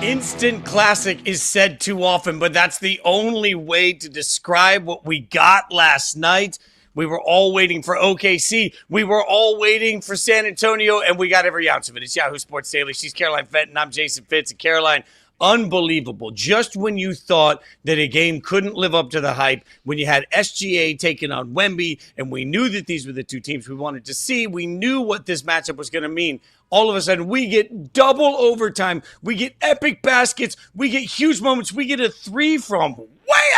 Instant classic is said too often, but that's the only way to describe what we got last night. We were all waiting for OKC. We were all waiting for San Antonio, and we got every ounce of it. It's Yahoo Sports Daily. She's Caroline Fenton. I'm Jason Fitz. And Caroline, unbelievable. Just when you thought that a game couldn't live up to the hype, when you had SGA taking on Wemby, and we knew that these were the two teams we wanted to see, we knew what this matchup was going to mean. All of a sudden, we get double overtime. We get epic baskets. We get huge moments. We get a three from way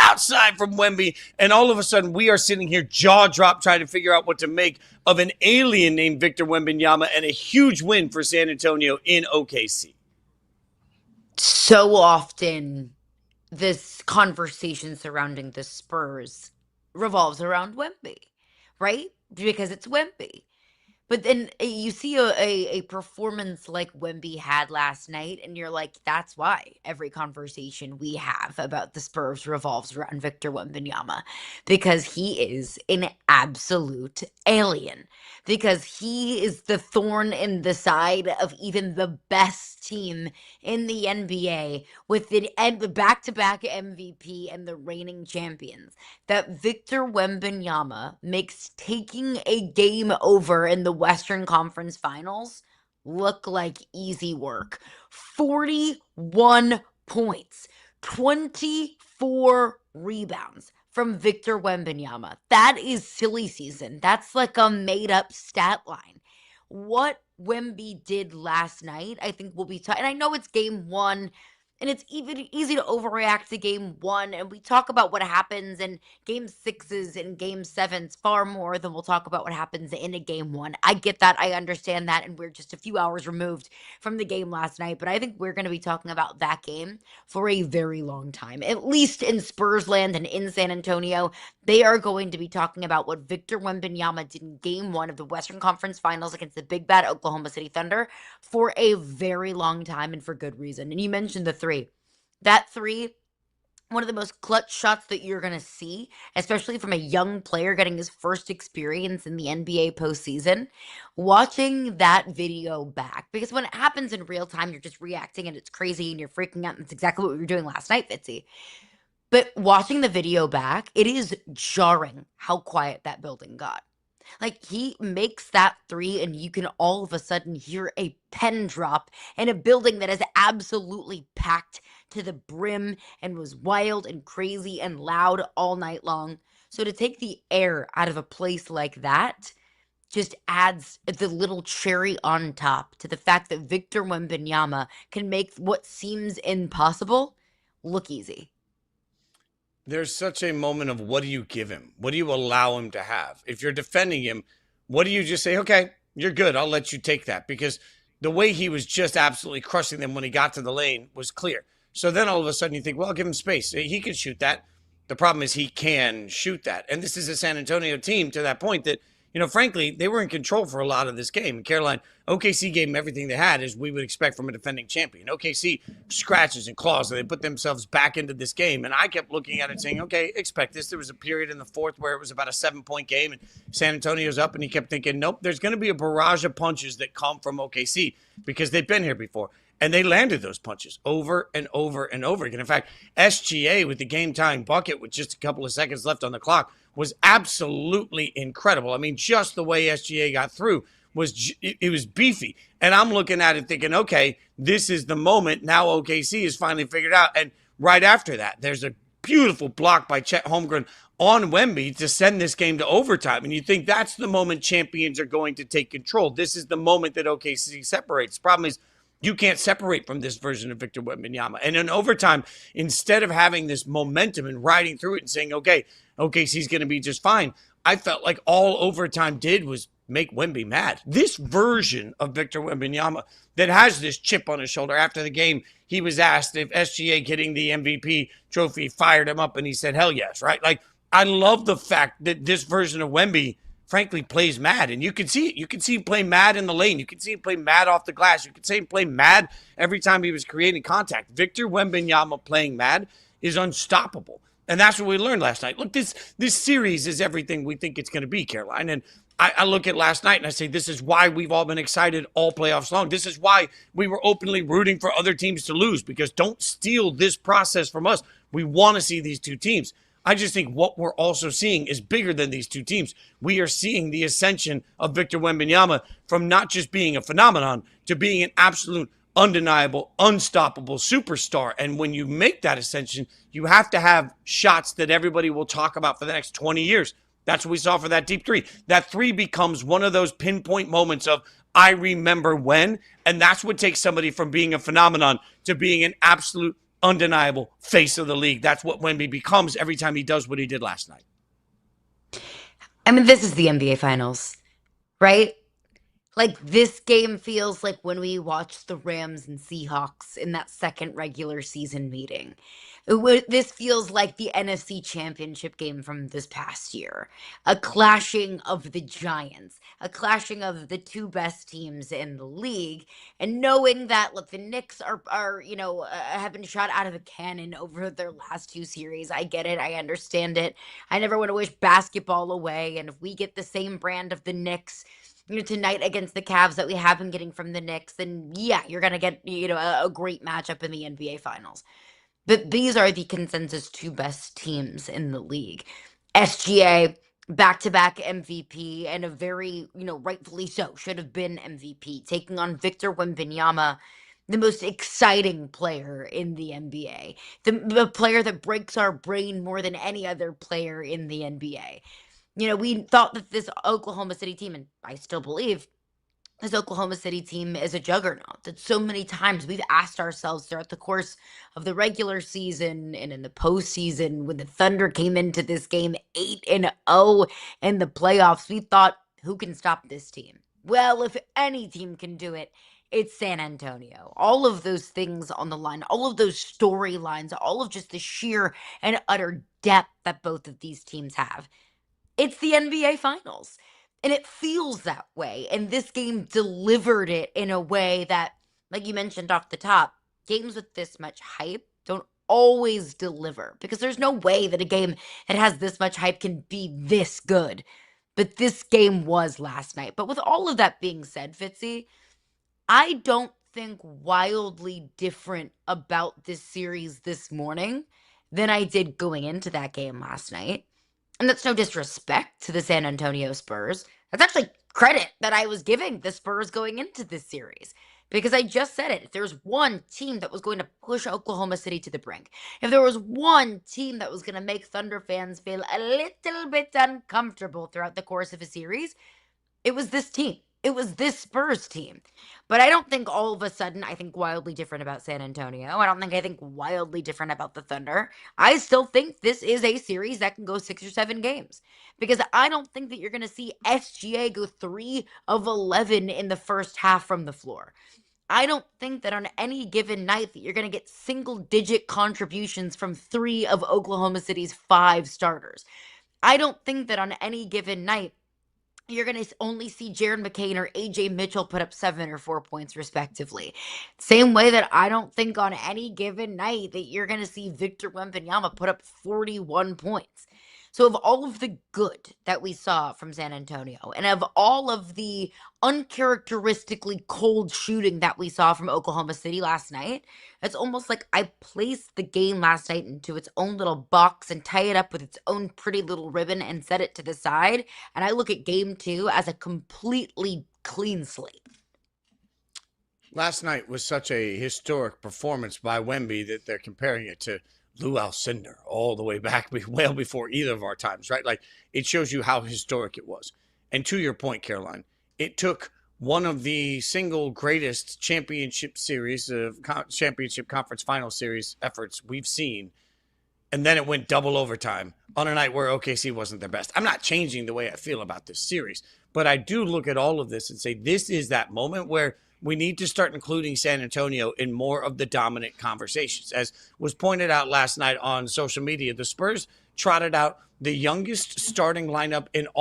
outside from Wemby. And all of a sudden, we are sitting here jaw dropped trying to figure out what to make of an alien named Victor Wembanyama and a huge win for San Antonio in OKC. So often, this conversation surrounding the Spurs revolves around Wemby, right? Because it's Wemby. But then you see a performance like Wemby had last night, and you're like, that's why every conversation we have about the Spurs revolves around Victor Wembanyama. Because he is an absolute alien. Because he is the thorn in the side of even the best team in the NBA with the back-to-back MVP and the reigning champions. That Victor Wembanyama makes taking a game over in the Western Conference Finals look like easy work. 41 points, 24 rebounds from Victor Wembanyama. That is silly season. That's like a made-up stat line. What Wemby did last night, I think will be tough. And I know it's game one, and it's even easy to overreact to game one. And we talk about what happens in game sixes and game sevens far more than we'll talk about what happens in a game one. I get that. I understand that. And we're just a few hours removed from the game last night. But I think we're going to be talking about that game for a very long time. At least in Spurs land and in San Antonio, they are going to be talking about what Victor Wembanyama did in game one of the Western Conference Finals against the big bad Oklahoma City Thunder for a very long time and for good reason. And you mentioned the three. That three, one of the most clutch shots that you're going to see, especially from a young player getting his first experience in the NBA postseason. Watching that video back, because when it happens in real time, you're just reacting and it's crazy and you're freaking out. And that's exactly what we were doing last night, Fitzy. But watching the video back, it is jarring how quiet that building got. Like, he makes that three, and you can all of a sudden hear a pen drop in a building that is absolutely packed to the brim and was wild and crazy and loud all night long. So to take the air out of a place like that just adds the little cherry on top to the fact that Victor Wembanyama can make what seems impossible look easy. There's such a moment of what do you give him? What do you allow him to have? If you're defending him, what do you just say, okay, you're good, I'll let you take that? Because the way he was just absolutely crushing them when he got to the lane was clear. So then all of a sudden you think, well, I'll give him space. He can shoot that. The problem is he can shoot that. And this is a San Antonio team to that point that, you know, frankly, they were in control for a lot of this game. And Caroline, OKC gave them everything they had, as we would expect from a defending champion. OKC scratches and claws, and they put themselves back into this game. And I kept looking at it saying, okay, expect this. There was a period in the fourth where it was about a 7-point game, and San Antonio's up, and he kept thinking, nope, there's going to be a barrage of punches that come from OKC because they've been here before. And they landed those punches over and over and over again. In fact, SGA with the game-tying bucket with just a couple of seconds left on the clock was absolutely incredible. I mean, just the way SGA got through it was beefy. And I'm looking at it thinking, okay, this is the moment. Now OKC is finally figured out. And right after that, there's a beautiful block by Chet Holmgren on Wemby to send this game to overtime. And you think that's the moment champions are going to take control. This is the moment that OKC separates. The problem is, you can't separate from this version of Victor Wembanyama. And in overtime, instead of having this momentum and riding through it and saying, okay, OKC's going to be just fine, I felt like all overtime did was make Wemby mad. This version of Victor Wembanyama that has this chip on his shoulder. After the game, he was asked if SGA getting the MVP trophy fired him up, and he said, hell yes, right? Like, I love the fact that this version of Wemby frankly plays mad, and you can see it. You can see him play mad in the lane. You can see him play mad off the glass. You can see him play mad every time he was creating contact. Victor Wembanyama playing mad is unstoppable, and that's what we learned last night. Look, this series is everything we think it's going to be, Caroline, and I look at last night and I say, this is why we've all been excited all playoffs long. This is why we were openly rooting for other teams to lose, because don't steal this process from us. We want to see these two teams. I just think what we're also seeing is bigger than these two teams. We are seeing the ascension of Victor Wembanyama from not just being a phenomenon to being an absolute, undeniable, unstoppable superstar. And when you make that ascension, you have to have shots that everybody will talk about for the next 20 years. That's what we saw for that deep three. That three becomes one of those pinpoint moments of, I remember when, and that's what takes somebody from being a phenomenon to being an absolute, undeniable face of the league. That's what Wemby becomes every time he does what he did last night. I mean, this is the NBA Finals, right? Like, this game feels like when we watched the Rams and Seahawks in that second regular season meeting. This feels like the NFC Championship game from this past year. A clashing of the giants, a clashing of the two best teams in the league. And knowing that, look, the Knicks have been shot out of a cannon over their last two series. I get it. I understand it. I never want to wish basketball away. And if we get the same brand of the Knicks tonight against the Cavs that we have been getting from the Knicks, then yeah, you're going to get, a great matchup in the NBA Finals. But these are the consensus two best teams in the league. SGA, back-to-back MVP, and a very, rightfully so, should have been MVP, taking on Victor Wembanyama, the most exciting player in the NBA, the player that breaks our brain more than any other player in the NBA. We thought that this Oklahoma City team, and I still believe, this Oklahoma City team is a juggernaut. That so many times we've asked ourselves throughout the course of the regular season and in the postseason, when the Thunder came into this game 8-0 in the playoffs, we thought, who can stop this team? Well, if any team can do it, it's San Antonio. All of those things on the line, all of those storylines, all of just the sheer and utter depth that both of these teams have. It's the NBA Finals. And it feels that way. And this game delivered it in a way that, like you mentioned off the top, games with this much hype don't always deliver. Because there's no way that a game that has this much hype can be this good. But this game was last night. But with all of that being said, Fitzy, I don't think wildly different about this series this morning than I did going into that game last night. And that's no disrespect to the San Antonio Spurs. That's actually credit that I was giving the Spurs going into this series. Because I just said it. If there was one team that was going to push Oklahoma City to the brink, if there was one team that was going to make Thunder fans feel a little bit uncomfortable throughout the course of a series, it was this team. It was this Spurs team. But I don't think all of a sudden I think wildly different about San Antonio. I think wildly different about the Thunder. I still think this is a series that can go 6 or 7 games. Because I don't think that you're going to see SGA go 3 of 11 in the first half from the floor. I don't think that on any given night that you're going to get single-digit contributions from 3 of Oklahoma City's 5 starters. I don't think that on any given night you're going to only see Jared McCain or AJ Mitchell put up 7 or 4 points respectively. Same way that I don't think on any given night that you're going to see Victor Wembanyama put up 41 points. So of all of the good that we saw from San Antonio, and of all of the uncharacteristically cold shooting that we saw from Oklahoma City last night, it's almost like I placed the game last night into its own little box and tie it up with its own pretty little ribbon and set it to the side. And I look at game 2 as a completely clean slate. Last night was such a historic performance by Wemby that they're comparing it to Lou Alcindor all the way back, well before either of our times, right? Like, it shows you how historic it was. And to your point, Caroline, it took one of the single greatest championship series of championship conference final series efforts we've seen, and then it went double overtime on a night where OKC wasn't their best. I'm not changing the way I feel about this series, but I do look at all of this and say this is that moment where we need to start including San Antonio in more of the dominant conversations. As was pointed out last night on social media, the Spurs trotted out the youngest starting lineup in the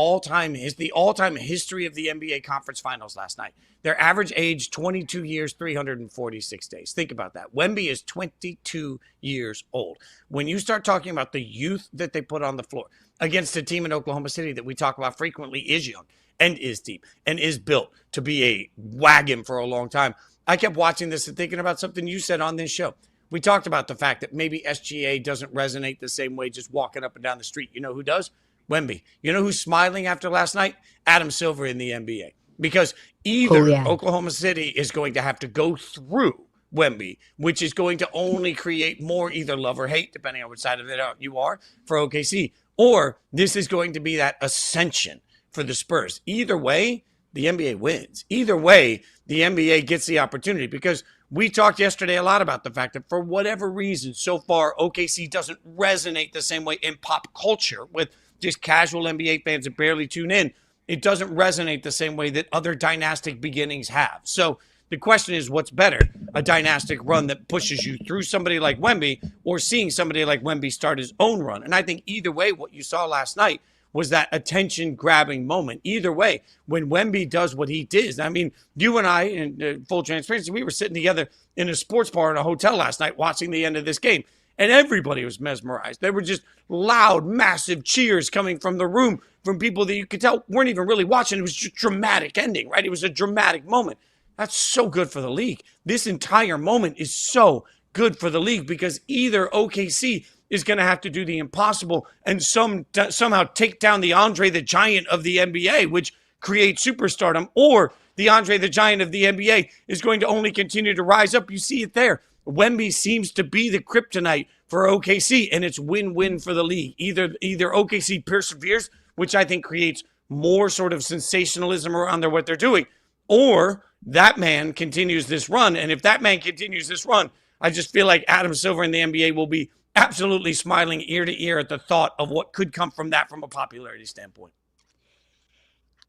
all-time history of the NBA Conference Finals last night. Their average age, 22 years, 346 days. Think about that. Wemby is 22 years old. When you start talking about the youth that they put on the floor against a team in Oklahoma City that we talk about frequently is young, and is deep and is built to be a wagon for a long time. I kept watching this and thinking about something you said on this show. We talked about the fact that maybe SGA doesn't resonate the same way just walking up and down the street. You know who does? Wemby. You know who's smiling after last night? Adam Silver in the NBA. Because either Oklahoma City is going to have to go through Wemby, which is going to only create more either love or hate, depending on which side of it you are, for OKC, or this is going to be that ascension for the Spurs. Either way, the NBA wins. Either way, the NBA gets the opportunity, because we talked yesterday a lot about the fact that for whatever reason, so far, OKC doesn't resonate the same way in pop culture with just casual NBA fans that barely tune in. It doesn't resonate the same way that other dynastic beginnings have. So the question is, what's better? A dynastic run that pushes you through somebody like Wemby, or seeing somebody like Wemby start his own run? And I think either way, what you saw last night was that attention-grabbing moment. Either way, when Wemby does what he did, I mean, you and I, in full transparency, we were sitting together in a sports bar in a hotel last night watching the end of this game, and everybody was mesmerized. There were just loud, massive cheers coming from the room from people that you could tell weren't even really watching. It was just a dramatic ending, right? It was a dramatic moment. That's so good for the league. This entire moment is so good for the league, because either OKC is going to have to do the impossible and somehow take down the Andre the Giant of the NBA, which creates superstardom, or the Andre the Giant of the NBA is going to only continue to rise up. You see it there. Wemby seems to be the kryptonite for OKC, and it's win-win for the league. Either OKC perseveres, which I think creates more sort of sensationalism around what they're doing, or that man continues this run. And if that man continues this run, I just feel like Adam Silver in the NBA will be absolutely smiling ear to ear at the thought of what could come from that from a popularity standpoint.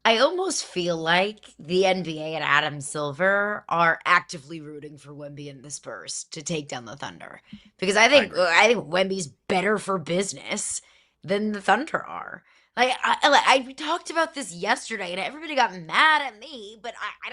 I almost feel like the NBA and Adam Silver are actively rooting for Wemby and the Spurs to take down the Thunder, because I think Wemby's better for business than the Thunder are. Like I talked about this yesterday, and everybody got mad at me, but I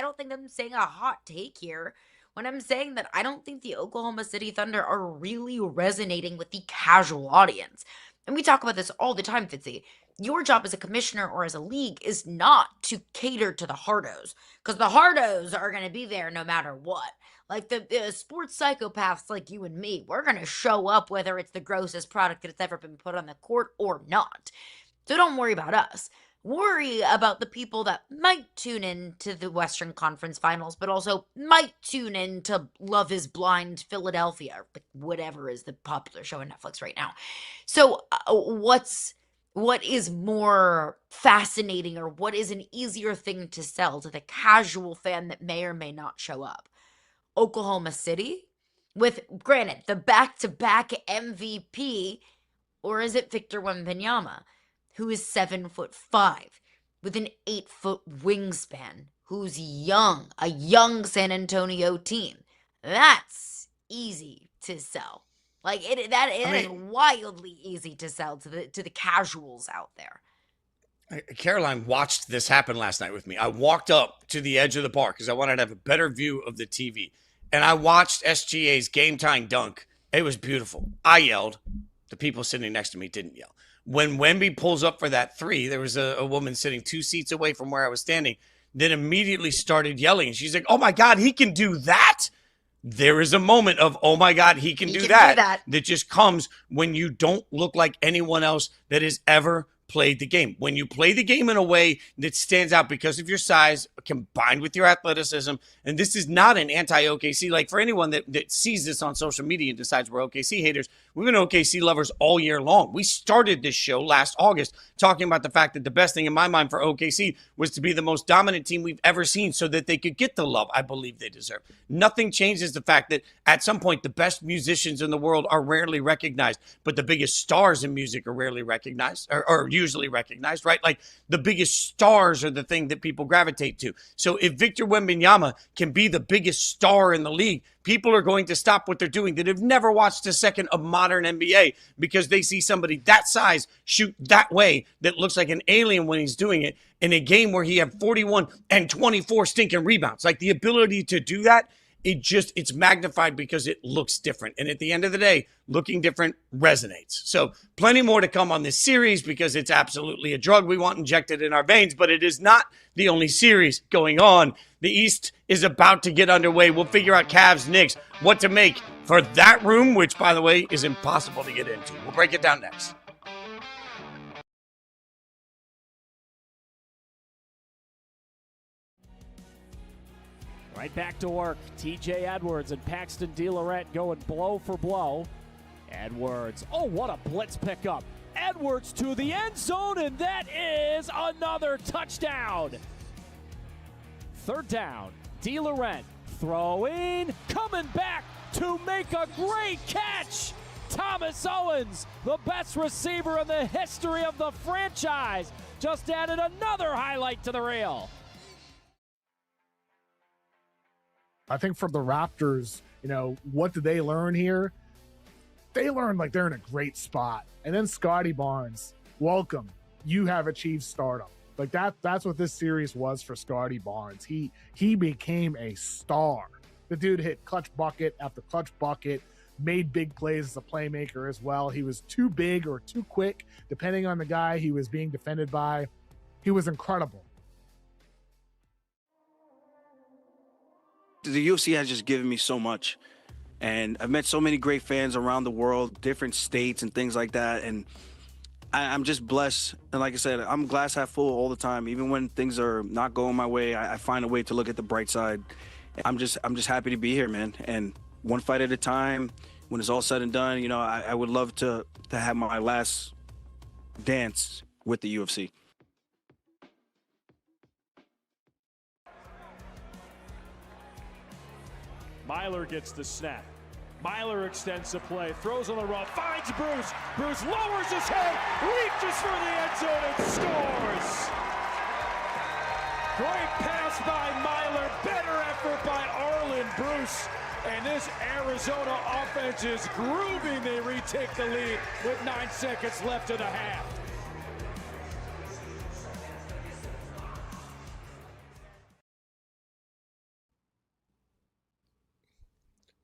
don't think I'm saying a hot take here when I'm saying that I don't think the Oklahoma City Thunder are really resonating with the casual audience. And we talk about this all the time, Fitzy. Your job as a commissioner or as a league is not to cater to the hardos, because the hardos are going to be there no matter what. Like the sports psychopaths like you and me, we're going to show up whether it's the grossest product that's ever been put on the court or not. So don't worry about us. Worry about the people that might tune in to the Western Conference Finals, but also might tune in to Love is Blind Philadelphia, or whatever is the popular show on Netflix right now. So what is more fascinating, or what is an easier thing to sell to the casual fan that may or may not show up? Oklahoma City with, granted, the back-to-back MVP, or is it Victor Wembanyama, who is 7'5", with an 8-foot wingspan, who's young, a young San Antonio team? That's easy to sell. Like that is wildly easy to sell to the casuals out there. Caroline watched this happen last night with me. I walked up to the edge of the bar because I wanted to have a better view of the TV. And I watched SGA's game-tying dunk. It was beautiful. I yelled. The people sitting next to me didn't yell. When Wemby pulls up for that three, there was a woman sitting 2 seats away from where I was standing, then immediately started yelling. She's like, oh my God, he can do that? There is a moment of, oh my God, he can do that just comes when you don't look like anyone else that has ever played the game. When you play the game in a way that stands out because of your size combined with your athleticism, and this is not an anti-OKC, like for anyone that sees this on social media and decides we're OKC haters, we've been OKC lovers all year long. We started this show last August talking about the fact that the best thing in my mind for OKC was to be the most dominant team we've ever seen so that they could get the love I believe they deserve. Nothing changes the fact that at some point the best musicians in the world are rarely recognized, but the biggest stars in music are rarely recognized, or usually recognized, right? Like the biggest stars are the thing that people gravitate to. So if Victor Wembanyama can be the biggest star in the league, people are going to stop what they're doing that have never watched a second of modern NBA because they see somebody that size shoot that way that looks like an alien when he's doing it in a game where he had 41 and 24 stinking rebounds. Like the ability to do that It's magnified because it looks different. And at the end of the day, looking different resonates. So plenty more to come on this series because it's absolutely a drug we want injected in our veins, but it is not the only series going on. The East is about to get underway. We'll figure out Cavs-Knicks, what to make for that room, which, by the way, is impossible to get into. We'll break it down next. Right back to work. TJ Edwards and Paxton DeLaurent going blow for blow. Edwards. Oh, what a blitz pickup. Edwards to the end zone, and that is another touchdown. Third down. DeLaurent throwing, coming back to make a great catch. Thomas Owens, the best receiver in the history of the franchise, just added another highlight to the reel. I think for the Raptors, what did they learn here? They learned like they're in a great spot. And then Scotty Barnes, welcome. You have achieved stardom. Like that's what this series was for Scotty Barnes. He became a star. The dude hit clutch bucket after clutch bucket, made big plays as a playmaker as well. He was too big or too quick, depending on the guy he was being defended by. He was incredible. The UFC has just given me so much, and I've met so many great fans around the world, different states and things like that, and I'm just blessed. And like I said, I'm glass half full all the time. Even when things are not going my way, I find a way to look at the bright side. I'm just happy to be here, man. And one fight at a time. When it's all said and done, I would love to have my last dance with the UFC. Meyer gets the snap. Meyer extends the play, throws on the run, finds Bruce. Bruce lowers his head, reaches for the end zone and scores. Great pass by Meyer, better effort by Arlen Bruce. And this Arizona offense is grooving. They retake the lead with 9 seconds left in the half.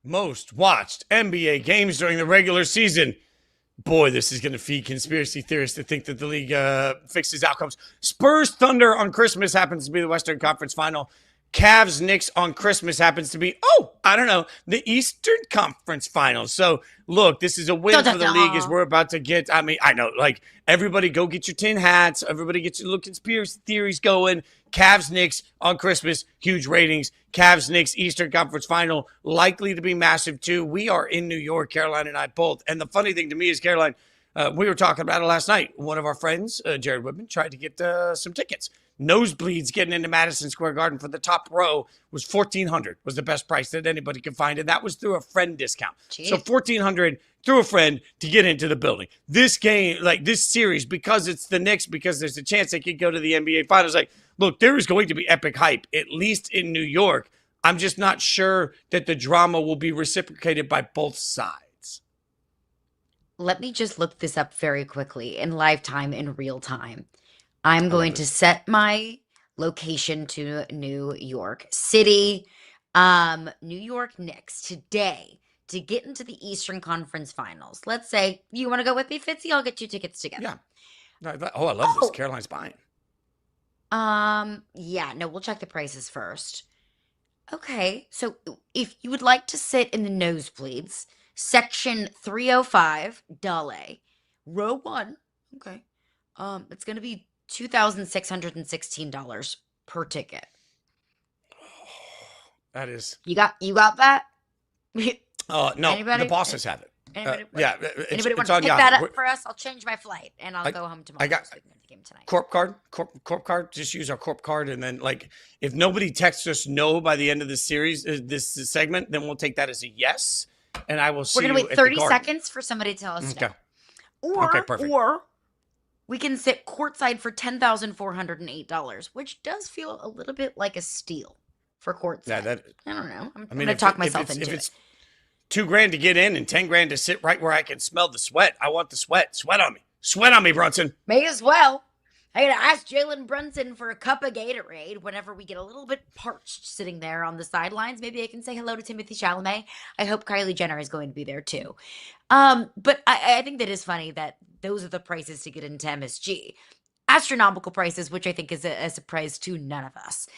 Most watched NBA games during the regular season. Boy, this is going to feed conspiracy theorists to think that the league fixes outcomes. Spurs-Thunder on Christmas happens to be the Western Conference Final. Cavs-Knicks on Christmas happens to be, the Eastern Conference Finals. So, look, this is a win for the league as we're about to get. I know, everybody go get your tin hats. Everybody get your little conspiracy theories going. Cavs-Knicks on Christmas, huge ratings. Cavs-Knicks Eastern Conference Final, likely to be massive too. We are in New York, Caroline and I both. And the funny thing to me is, Caroline, we were talking about it last night. One of our friends, Jared Whitman, tried to get some tickets. Nosebleeds getting into Madison Square Garden for the top row was $1,400, was the best price that anybody could find. And that was through a friend discount. Jeez. So $1,400 through a friend to get into the building. This game, this series, because it's the Knicks, because there's a chance they could go to the NBA Finals. Look, there is going to be epic hype, at least in New York. I'm just not sure that the drama will be reciprocated by both sides. Let me just look this up very quickly in live time, in real time. I'm going to set my location to New York City. New York Knicks today to get into the Eastern Conference Finals. Let's say you want to go with me, Fitzy? I'll get you tickets together. Yeah. I love this. Caroline's buying. We'll check the prices first. Okay, so if you would like to sit in the nosebleeds, section 305, Dale, row 1. Okay. It's going to be $2,616 per ticket. That is. You got that? No, anybody? The bosses have it. Anybody it's want to on pick Yahoo. that up for us? I'll change my flight and I'll go home tomorrow. I got so we can get the game tonight. Corp card. Just use our corp card, and then if nobody texts us no by the end of this series, this segment, then we'll take that as a yes, and I will see. We're gonna wait 30 seconds for somebody to tell us no. Perfect. Or we can sit courtside for $10,408, which does feel a little bit like a steal for courtside. Yeah, I don't know. I'm gonna talk myself into it. If it's $2,000 to get in and $10,000 to sit right where I can smell the sweat, I want the sweat. Sweat on me, Brunson. May as well. I gotta ask Jalen Brunson for a cup of Gatorade whenever we get a little bit parched sitting there on the sidelines. Maybe I can say hello to Timothy Chalamet. I hope Kylie Jenner is going to be there too. But I think that is funny that those are the prices to get into MSG. Astronomical prices, which I think is a surprise to none of us.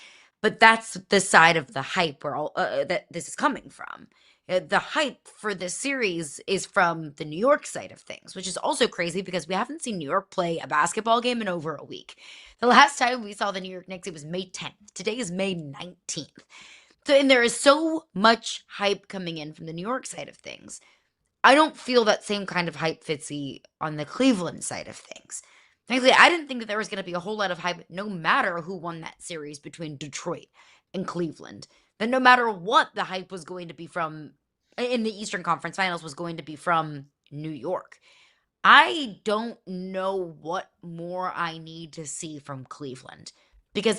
But that's the side of the hype where all that this is coming from. The hype for this series is from the New York side of things, which is also crazy because we haven't seen New York play a basketball game in over a week. The last time we saw the New York Knicks, it was May 10th. Today is May 19th. So, and there is so much hype coming in from the New York side of things. I don't feel that same kind of hype, Fitzy, on the Cleveland side of things. Frankly, I didn't think that there was going to be a whole lot of hype, no matter who won that series between Detroit and Cleveland. That no matter what the hype was going to be from in the Eastern Conference Finals was going to be from New York. I don't know what more I need to see from Cleveland. Because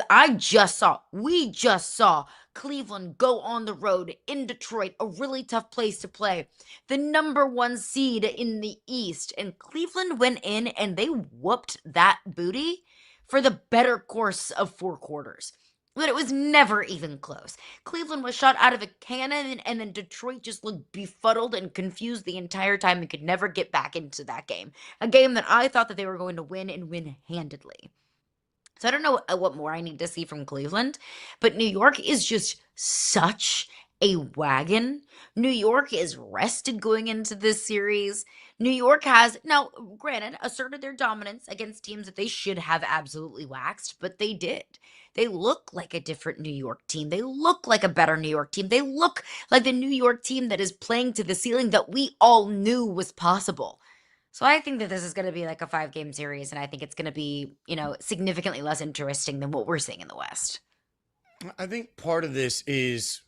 we just saw Cleveland go on the road in Detroit, a really tough place to play. The number 1 seed in the East. And Cleveland went in and they whooped that booty for the better course of 4 quarters. But it was never even close. Cleveland was shot out of a cannon, and then Detroit just looked befuddled and confused the entire time and could never get back into that game. A game that I thought that they were going to win and win handedly. So I don't know what more I need to see from Cleveland, but New York is just such a wagon. New York is rested going into this series. New York has, now granted, asserted their dominance against teams that they should have absolutely waxed, but they did. They look like a different New York team. They look like a better New York team. They look like the New York team that is playing to the ceiling that we all knew was possible. So I think that this is going to be like a 5-game series, and I think it's going to be, significantly less interesting than what we're seeing in the West. I think part of this is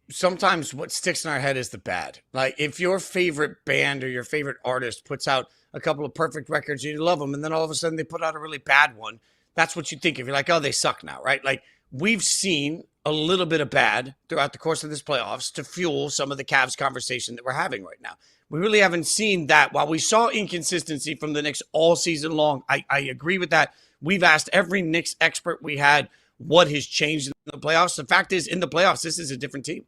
sometimes what sticks in our head is the bad. Like if your favorite band or your favorite artist puts out a couple of perfect records, you love them, and then all of a sudden they put out a really bad one. That's what you think of. You're like, oh, they suck now, right? Like we've seen a little bit of bad throughout the course of this playoffs to fuel some of the Cavs conversation that we're having right now. We really haven't seen that. While we saw inconsistency from the Knicks all season long, I agree with that. We've asked every Knicks expert we had what has changed in the playoffs. The fact is, in the playoffs, this is a different team.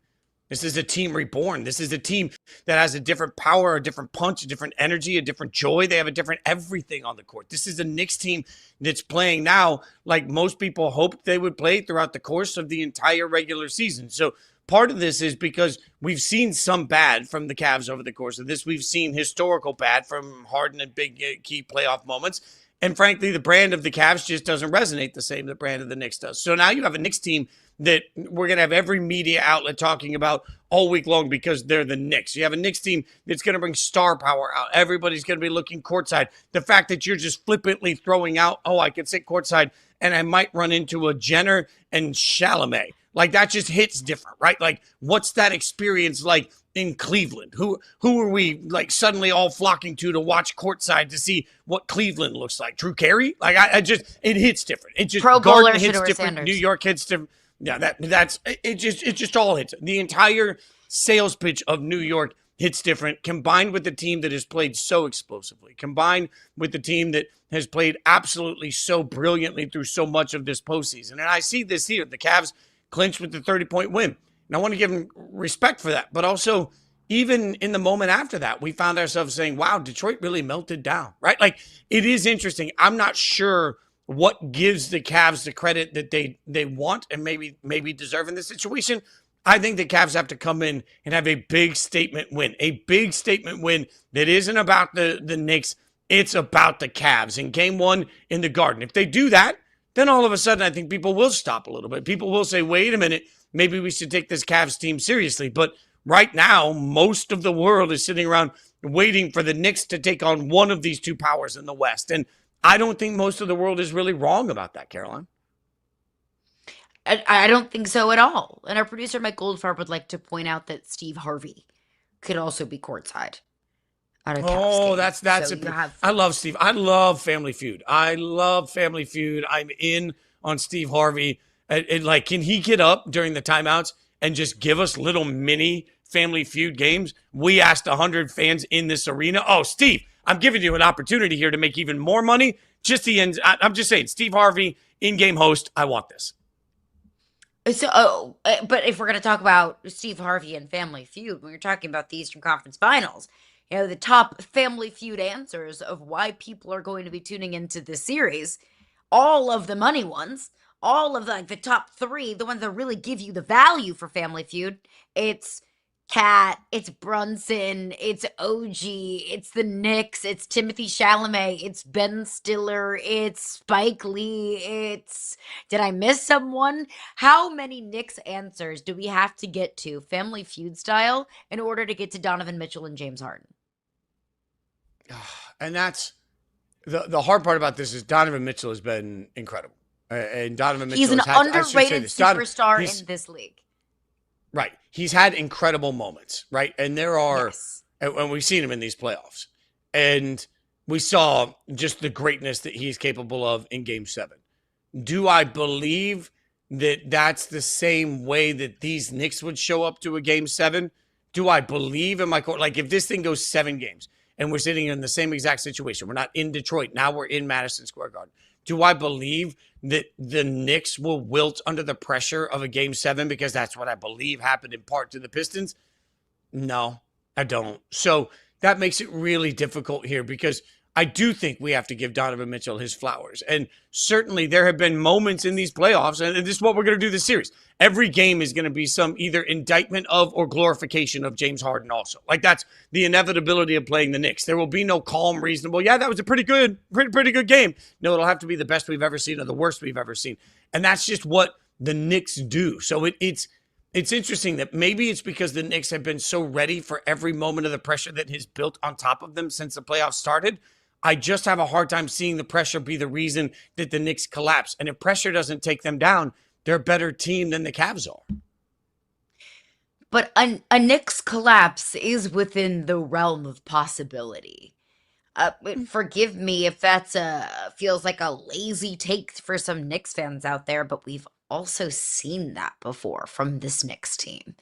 This is a team reborn. This is a team that has a different power, a different punch, a different energy, a different joy. They have a different everything on the court. This is a Knicks team that's playing now like most people hoped they would play throughout the course of the entire regular season. So part of this is because we've seen some bad from the Cavs over the course of this. We've seen historical bad from Harden and big key playoff moments. And frankly, the brand of the Cavs just doesn't resonate the same the brand of the Knicks does. So now you have a Knicks team that we're going to have every media outlet talking about all week long because they're the Knicks. You have a Knicks team that's going to bring star power out. Everybody's going to be looking courtside. The fact that you're just flippantly throwing out, oh, I could sit courtside and I might run into a Jenner and Chalamet. Like that just hits different, right? Like what's that experience like in Cleveland? Who are we like suddenly all flocking to watch courtside to see what Cleveland looks like? Drew Carey? Like it hits different. It just Pro Bowler Garden hits Shedeur different. Sanders. New York hits different. Yeah, it just all hits. The entire sales pitch of New York hits different, combined with the team that has played so explosively, combined with the team that has played absolutely so brilliantly through so much of this postseason. And I see this here. The Cavs clinched with the 30-point win. And I want to give them respect for that. But also, even in the moment after that, we found ourselves saying, wow, Detroit really melted down, right? Like, it is interesting. I'm not sure what gives the Cavs the credit that they want and maybe deserve in this situation. I think the Cavs have to come in and have a big statement win. A big statement win that isn't about the Knicks. It's about the Cavs in game 1 in the Garden. If they do that, then all of a sudden I think people will stop a little bit. People will say, wait a minute, maybe we should take this Cavs team seriously. But right now, most of the world is sitting around waiting for the Knicks to take on one of these two powers in the West. And I don't think most of the world is really wrong about that, Caroline. I don't think so at all. And our producer, Mike Goldfarb, would like to point out that Steve Harvey could also be courtside. Oh, that's so I love Steve. I love Family Feud. I'm in on Steve Harvey. Like, can he get up during the timeouts and just give us little mini Family Feud games? We asked 100 fans in this arena. Oh, Steve, I'm giving you an opportunity here to make even more money. I'm just saying, Steve Harvey, in-game host, I want this. So, but if we're going to talk about Steve Harvey and Family Feud, when you're talking about the Eastern Conference Finals, the top Family Feud answers of why people are going to be tuning into this series, all of the money ones, all of the top three, the ones that really give you the value for Family Feud, it's Cat, it's Brunson, it's OG, it's the Knicks, it's Timothy Chalamet, it's Ben Stiller, it's Spike Lee, did I miss someone? How many Knicks answers do we have to get to, Family Feud style, in order to get to Donovan Mitchell and James Harden? And that's the hard part about this is Donovan Mitchell has been incredible. And Donovan Mitchell He's an underrated superstar in this league. Right. He's had incredible moments, right? And there are, Yes. and we've seen him in these playoffs. And we saw just the greatness that he's capable of in Game 7. Do I believe that that's the same way that these Knicks would show up to a Game 7? Do I believe in my core? Like, if this thing goes 7 games and we're sitting in the same exact situation, we're not in Detroit, now we're in Madison Square Garden. Do I believe that the Knicks will wilt under the pressure of a Game 7 because that's what I believe happened in part to the Pistons? No, I don't. So that makes it really difficult here because I do think we have to give Donovan Mitchell his flowers. And certainly there have been moments in these playoffs, and this is what we're going to do this series. Every game is going to be some either indictment of or glorification of James Harden also. Like, that's the inevitability of playing the Knicks. There will be no calm, reasonable, yeah, that was a pretty good game. No, it'll have to be the best we've ever seen or the worst we've ever seen. And that's just what the Knicks do. So it's interesting that maybe it's because the Knicks have been so ready for every moment of the pressure that has built on top of them since the playoffs started. I just have a hard time seeing the pressure be the reason that the Knicks collapse. And if pressure doesn't take them down, they're a better team than the Cavs are. But a Knicks collapse is within the realm of possibility. Forgive me if that's feels like a lazy take for some Knicks fans out there, but we've also seen that before from this Knicks team.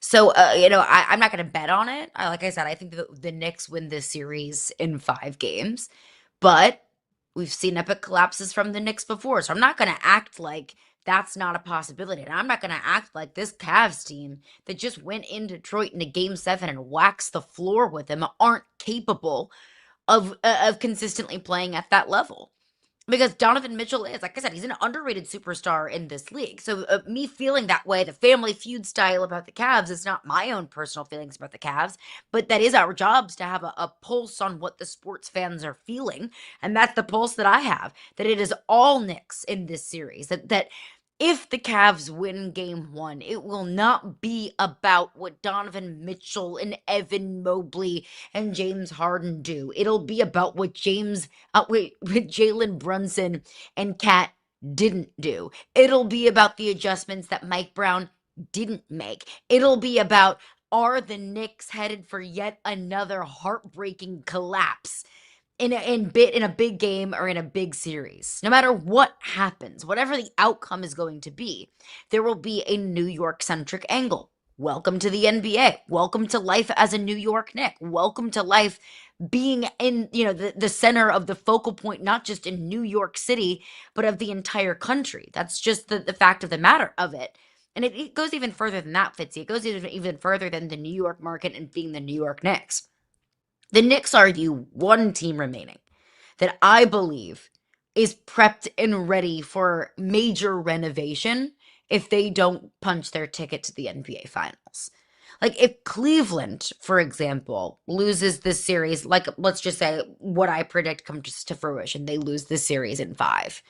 So, I'm not going to bet on it. Like I said, I think the Knicks win this series in 5 games, but we've seen epic collapses from the Knicks before. So I'm not going to act like that's not a possibility. And I'm not going to act like this Cavs team that just went in Detroit in a Game 7 and waxed the floor with them aren't capable of consistently playing at that level. Because Donovan Mitchell is, like I said, he's an underrated superstar in this league. So me feeling that way, the Family Feud style about the Cavs, is not my own personal feelings about the Cavs, but that is our jobs to have a pulse on what the sports fans are feeling. And that's the pulse that I have, that it is all Knicks in this series. That if the Cavs win Game 1, it will not be about what Donovan Mitchell and Evan Mobley and James Harden do. It'll be about what Jaylen Brunson and Cat didn't do. It'll be about the adjustments that Mike Brown didn't make. It'll be about, are the Knicks headed for yet another heartbreaking collapse in a big game or in a big series? No matter what happens, whatever the outcome is going to be, there will be a New York-centric angle. Welcome to the NBA. Welcome to life as a New York Knick. Welcome to life being in, the center of the focal point, not just in New York City, but of the entire country. That's just the fact of the matter of it. And it goes even further than that, Fitzy. It goes even further than the New York market and being the New York Knicks. The Knicks are the one team remaining that I believe is prepped and ready for major renovation if they don't punch their ticket to the NBA Finals. Like, if Cleveland, for example, loses this series, like, let's just say what I predict comes to fruition, they lose this series in 5.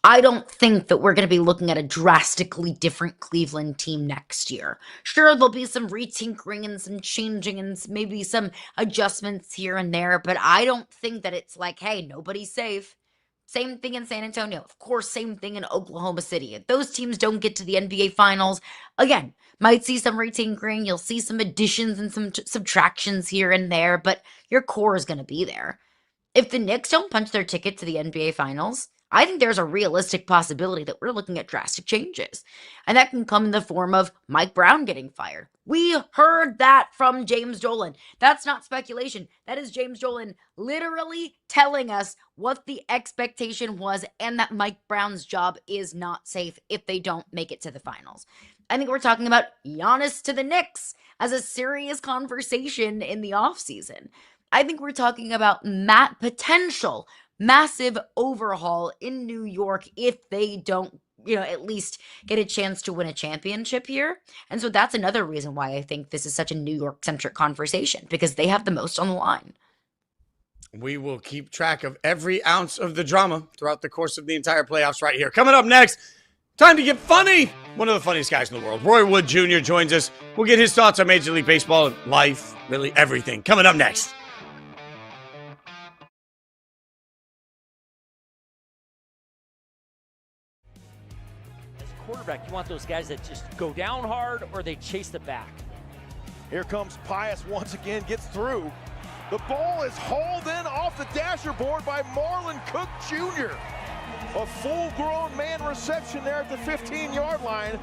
I don't think that we're going to be looking at a drastically different Cleveland team next year. Sure, there'll be some retinkering and some changing and maybe some adjustments here and there, but I don't think that it's like, hey, nobody's safe. Same thing in San Antonio. Of course, same thing in Oklahoma City. If those teams don't get to the NBA Finals, again, might see some retinkering. You'll see some additions and some subtractions here and there, but your core is going to be there. If the Knicks don't punch their ticket to the NBA Finals, I think there's a realistic possibility that we're looking at drastic changes. And that can come in the form of Mike Brown getting fired. We heard that from James Dolan. That's not speculation. That is James Dolan literally telling us what the expectation was and that Mike Brown's job is not safe if they don't make it to the finals. I think we're talking about Giannis to the Knicks as a serious conversation in the offseason. I think we're talking about potential massive overhaul in New York if they don't, at least get a chance to win a championship here. And so that's another reason why I think this is such a New York centric conversation, because they have the most on the line. We will keep track of every ounce of the drama throughout the course of the entire playoffs right here. Coming up next, time to get funny. One of the funniest guys in the world, Roy Wood Jr., joins us. We'll get his thoughts on Major League Baseball, life, really everything. Coming up next. Quarterback, you want those guys that just go down hard or they chase the back. Here comes Pius once again, gets through. The ball is hauled in off the dasher board by Marlon Cook Jr. A full-grown man reception there at the 15-yard line.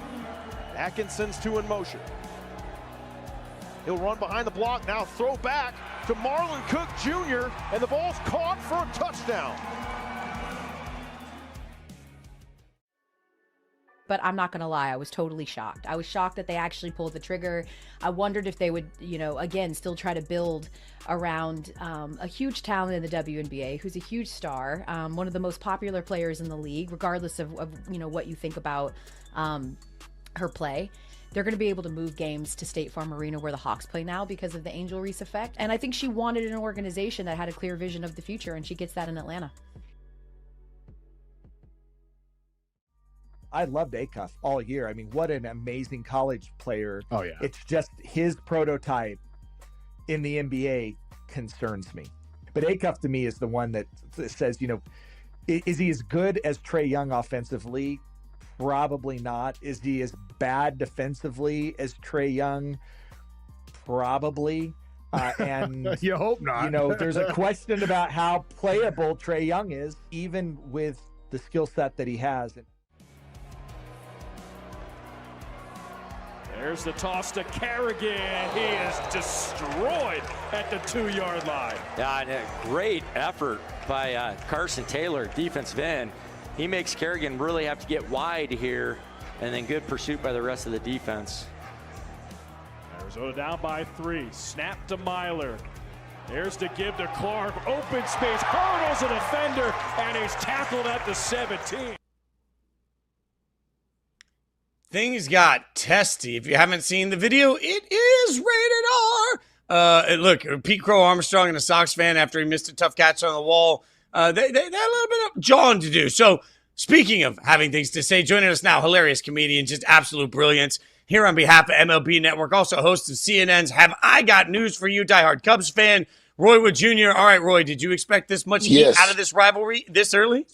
Atkinson's two in motion. He'll run behind the block, now throw back to Marlon Cook Jr., and the ball's caught for a touchdown. But I'm not going to lie, I was totally shocked. I was shocked that they actually pulled the trigger. I wondered if they would, again, still try to build around a huge talent in the WNBA, who's a huge star, one of the most popular players in the league, regardless of what you think about her play. They're going to be able to move games to State Farm Arena where the Hawks play now because of the Angel Reese effect. And I think she wanted an organization that had a clear vision of the future, and she gets that in Atlanta. I loved Acuff all year. I mean, what an amazing college player. Oh, yeah. It's just his prototype in the NBA concerns me. But Acuff to me is the one that says, is he as good as Trae Young offensively? Probably not. Is he as bad defensively as Trae Young? Probably. And you hope not. There's a question about how playable Trae Young is, even with the skill set that he has. There's the toss to Kerrigan. He is destroyed at the 2-yard line. Yeah, and a great effort by Carson Taylor, defensive end. He makes Kerrigan really have to get wide here, and then good pursuit by the rest of the defense. Arizona down by 3. Snap to Meyer. There's to give to Clark. Open space, hurdles a defender, and he's tackled at the 17. Things got testy. If you haven't seen the video, it is rated R. Look, Pete Crow Armstrong and a Sox fan after he missed a tough catch on the wall. They had a little bit of jawing to do. So speaking of having things to say, joining us now, hilarious comedian, just absolute brilliance. Here on behalf of MLB Network, also host of CNN's Have I Got News for You, diehard Cubs fan, Roy Wood Jr. All right, Roy, did you expect this much heat out of this rivalry this early?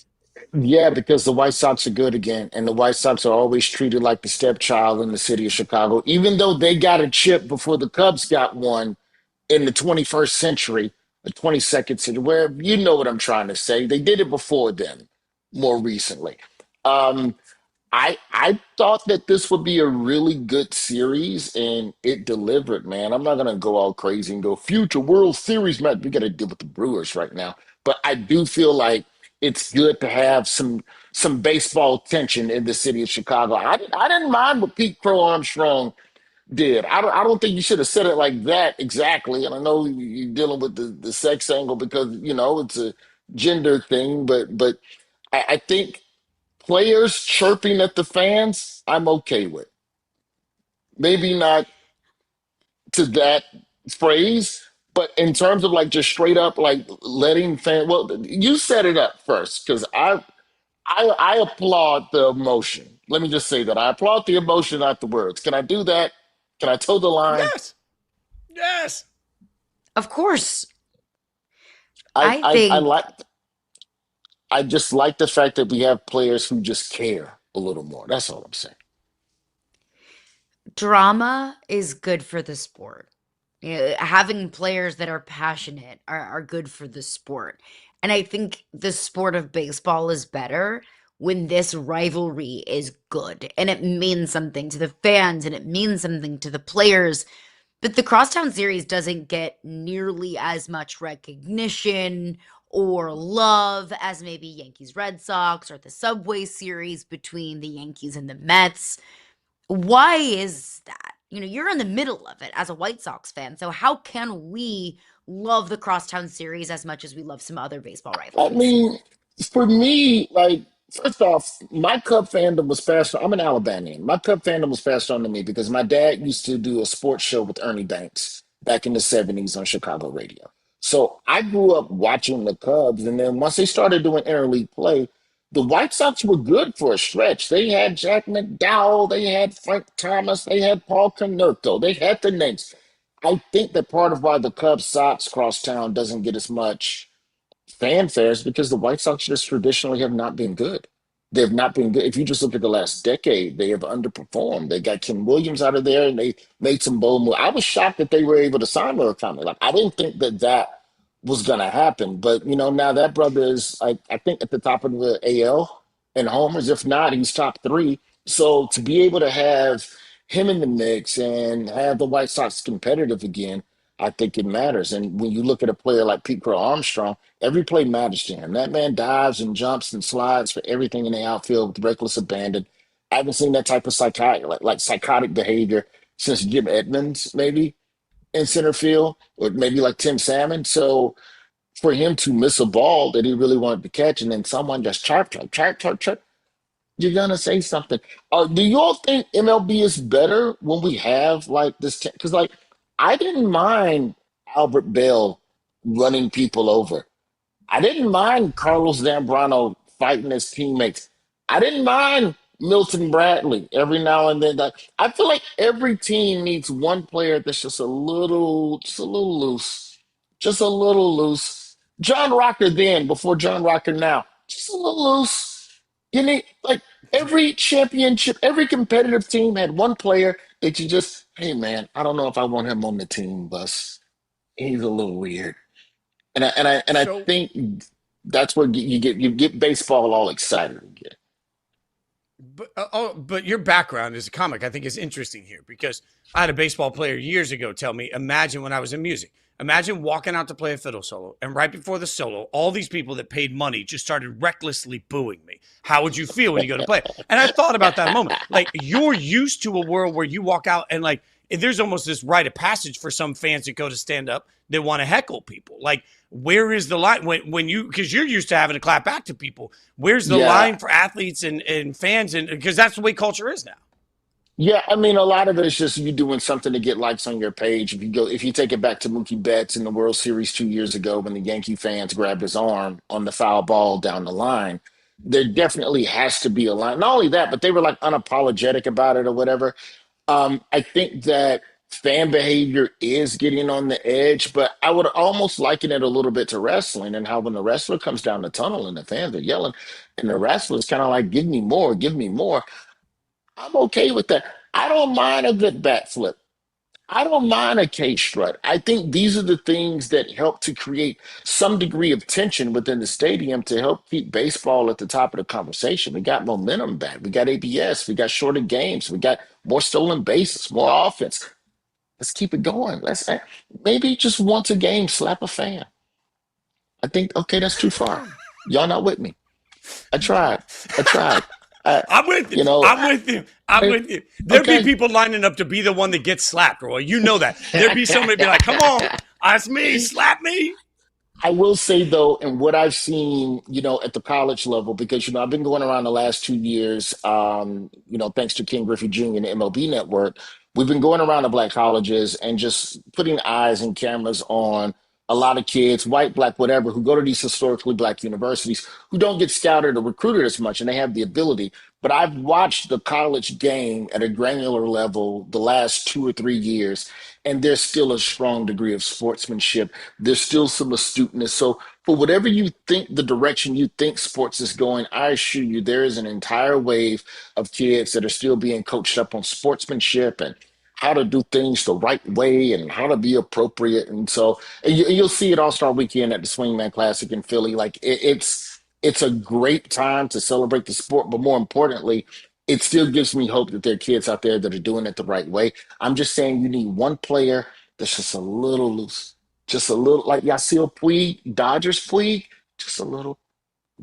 Yeah, because the White Sox are good again, and the White Sox are always treated like the stepchild in the city of Chicago, even though they got a chip before the Cubs got one in the 21st century, the 22nd century, where you know what I'm trying to say. They did it before then, more recently. I thought that this would be a really good series, and it delivered, man. I'm not gonna go all crazy and go future World Series match. We got to deal with the Brewers right now, but I do feel like it's good to have some baseball tension in the city of Chicago. I didn't mind what Pete Crow Armstrong did. I don't think you should have said it like that exactly. And I know you're dealing with the sex angle because it's a gender thing, but I think players chirping at the fans, I'm okay with. Maybe not to that phrase, but in terms of like just straight up like letting fans, well, you set it up first because I applaud the emotion. Let me just say that I applaud the emotion, not the words. Can I do that? Can I toe the line? Yes. Of course. I just like the fact that we have players who just care a little more. That's all I'm saying. Drama is good for the sport. Having players that are passionate are good for the sport. And I think the sport of baseball is better when this rivalry is good and it means something to the fans and it means something to the players. But the Crosstown Series doesn't get nearly as much recognition or love as maybe Yankees Red Sox or the Subway Series between the Yankees and the Mets. Why is that? You're in the middle of it as a White Sox fan. So how can we love the Crosstown Series as much as we love some other baseball I rivalries? mean, for me, like, first off, my Cub fandom was passed on. I'm an Alabamian. My Cub fandom was passed on to me because my dad used to do a sports show with Ernie Banks back in the 70s on Chicago radio. So I grew up watching the Cubs, and then once they started doing interleague play, the White Sox were good for a stretch. They had Jack McDowell, they had Frank Thomas, they had Paul Konerko, they had the names. I think that part of why the Cubs Sox crosstown doesn't get as much fanfares because the White Sox just traditionally have not been good. They have not been good. If you just look at the last decade, they have underperformed. They got Ken Williams out of there and they made some bold moves. I was shocked that they were able to sign Murakami. Like, I didn't think that that was going to happen. But, now that brother is, I think, at the top of the AL in homers. If not, he's top three. So to be able to have him in the mix and have the White Sox competitive again, I think it matters. And when you look at a player like Pete Crow Armstrong, every play matters to him. That man dives and jumps and slides for everything in the outfield with reckless abandon. I haven't seen that type of psychotic behavior since Jim Edmonds, maybe in center field, or maybe like Tim Salmon. So for him to miss a ball that he really wanted to catch, and then someone just chirp, you're gonna say something. Do you all think MLB is better when we have like this? Because like I didn't mind Albert Bell running people over. I didn't mind Carlos Zambrano fighting his teammates. I didn't mind Milton Bradley every now and then. Like, I feel like every team needs one player that's just a little loose, just a little loose. John Rocker then, before John Rocker now, just a little loose. You need like every championship, every competitive team had one player that you just, hey man, I don't know if I want him on the team bus. He's a little weird. And I So think that's where you get baseball all excited again. But your background as a comic, I think, is interesting here because I had a baseball player years ago tell me, imagine when I was in music. Imagine walking out to play a fiddle solo, and right before the solo, all these people that paid money just started recklessly booing me. How would you feel when you go to play? And I thought about that moment. Like, you're used to a world where you walk out and, like, there's almost this rite of passage for some fans that go to stand up that want to heckle people. Like, where is the line when you, because you're used to having to clap back to people? Where's the Yeah, line for athletes and fans? And because that's the way culture is now. yeah. I mean, a lot of it is just you doing something to get likes on your page. If you take it back to Mookie Betts in the World Series 2 years ago when the Yankee fans grabbed his arm on the foul ball down the line, there definitely has to be a line. Not only that, but they were like unapologetic about it or whatever. I think that fan behavior is getting on the edge, but I would almost liken it a little bit to wrestling and how when the wrestler comes down the tunnel and the fans are yelling, and the wrestler's kind of like, give me more, give me more. I'm okay with that. I don't mind a good backflip. I don't mind a cage strut. I think these are the things that help to create some degree of tension within the stadium to help keep baseball at the top of the conversation. We got momentum back. We got ABS. We got shorter games. We got more stolen bases, more offense. Let's keep it going. Let's maybe just once a game, slap a fan. I think, okay, that's too far. Y'all not with me. I tried. I tried. I, I'm with you. you know, I'm with you. I'm with you. There'd be okay. people lining up to be the one that gets slapped, Roy. You know that. There'd be somebody be like, come on, that's me, slap me. I will say though, and what I've seen, at the college level, because I've been going around the last 2 years, thanks to King Griffey Jr. and the MLB Network, we've been going around to black colleges and just putting eyes and cameras on a lot of kids, white, black, whatever, who go to these historically black universities who don't get scouted or recruited as much, and they have the ability. But I've watched the college game at a granular level the last 2 or 3 years, and there's still a strong degree of sportsmanship. There's still some astuteness. So for whatever you think the direction you think sports is going, I assure you there is an entire wave of kids that are still being coached up on sportsmanship and how to do things the right way and how to be appropriate. And so you'll see it All-Star Weekend at the Swingman Classic in Philly. Like it's a great time to celebrate the sport, but more importantly, it still gives me hope that there are kids out there that are doing it the right way. I'm just saying you need one player that's just a little loose, just a little like Yasiel Puig, Dodgers Puig, just a little.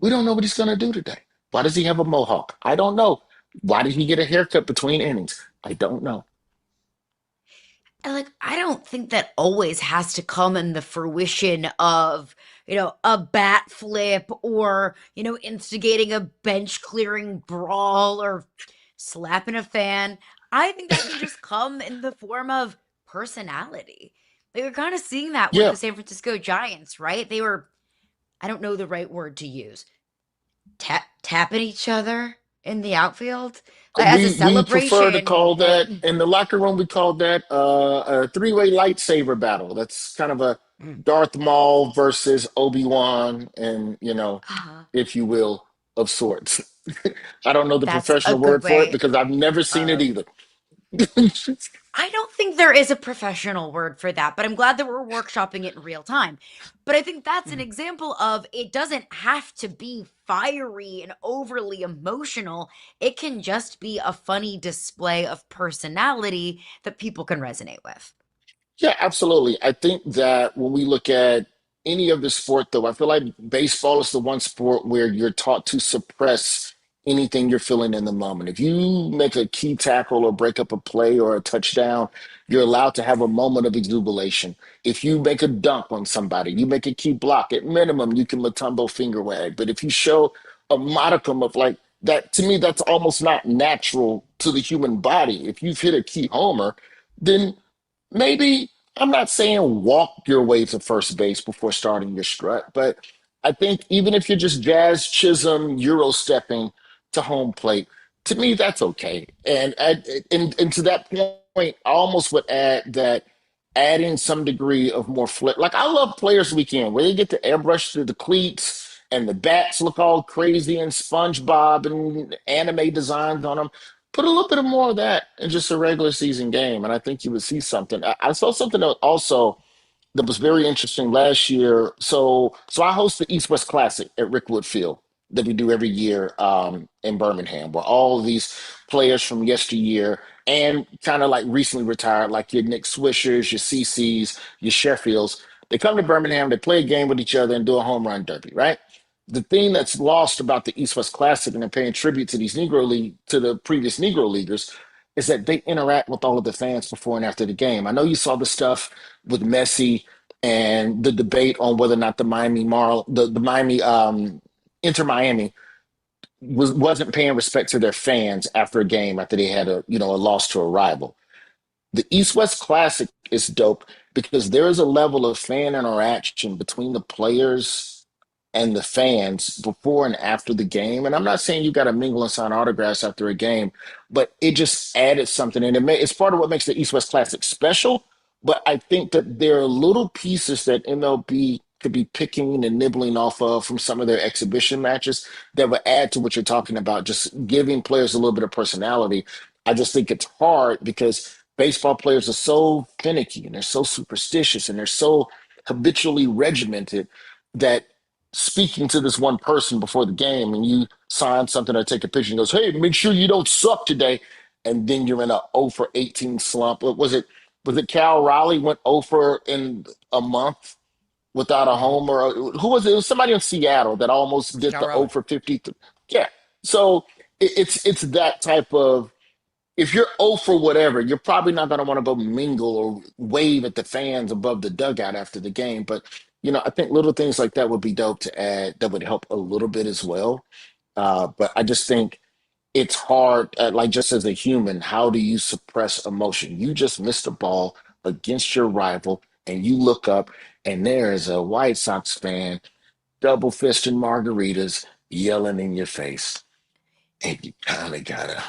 We don't know what he's going to do today. Why does he have a mohawk? I don't know. Why did he get a haircut between innings? I don't know. And like, I don't think that always has to come in the fruition of, a bat flip or, instigating a bench clearing brawl or slapping a fan. I think that can just come in the form of personality. Like, we're kind of seeing that with Yeah, the San Francisco Giants, right? They were, I don't know the right word to use, tapping each other in the outfield, like, as a we prefer to celebration. call that in the locker room. We call that a three-way lightsaber battle. That's kind of a Mm. Darth Maul versus Obi-Wan, and uh, if you will, of sorts. I don't know the that's a professional good word for it way because I've never seen it of. either. I don't think there is a professional word for that, but I'm glad that we're workshopping it in real time. But I think that's an example of it doesn't have to be fiery and overly emotional. It can just be a funny display of personality that people can resonate with. Yeah, absolutely. I think that when we look at any of the sport, though, I feel like baseball is the one sport where you're taught to suppress anything you're feeling in the moment. If you make a key tackle or break up a play or a touchdown, you're allowed to have a moment of exuberation. If you make a dunk on somebody, you make a key block, at minimum, you can Matumbo finger wag. But if you show a modicum of like that, to me, that's almost not natural to the human body. If you've hit a key homer, then maybe I'm not saying walk your way to first base before starting your strut, but I think even if you're just Jazz Chisholm Euro stepping to home plate, to me that's okay. And to that point, I almost would add that adding some degree of more flip. Like I love Players Weekend where they get to airbrush through the cleats and the bats look all crazy and SpongeBob and anime designs on them. Put a little bit of more of that in just a regular season game, and I think you would see something. I saw something that also that was very interesting last year. So I host the East West Classic at Rickwood Field that we do every year in Birmingham, where all of these players from yesteryear and kind of like recently retired, like your Nick Swishers, your CCs, your Sheffields, they come to Birmingham, they play a game with each other and do a home run derby, right? The thing that's lost about the East West Classic and they're paying tribute to these to the previous Negro Leaguers is that they interact with all of the fans before and after the game. I know you saw the stuff with Messi and the debate on whether or not the Miami Inter Miami wasn't paying respect to their fans after a game after they had a loss to a rival. The East West Classic is dope because there is a level of fan interaction between the players and the fans before and after the game. And I'm not saying you got to mingle and sign autographs after a game, but it just added something. And it's part of what makes the East West Classic special. But I think that there are little pieces that MLB could be picking and nibbling off of from some of their exhibition matches that would add to what you're talking about, just giving players a little bit of personality. I just think it's hard because baseball players are so finicky and they're so superstitious and they're so habitually regimented that speaking to this one person before the game and you sign something or take a picture and goes, hey, make sure you don't suck today. And then you're in a 0 for 18 slump. Was it Cal Raleigh went 0 for in a month without a Mhm. home? Or who was it? It was somebody in Seattle that almost did Cal the 0 Raleigh. for 50. Yeah. So it's that type of if you're 0 for whatever, you're probably not going to want to go mingle or wave at the fans above the dugout after the game. But, I think little things like that would be dope to add that would help a little bit as well. But I just think it's hard, like just as a human, how do you suppress emotion? You just missed a ball against your rival, and you look up, and there is a White Sox fan double fisting margaritas yelling in your face. And you kind of gotta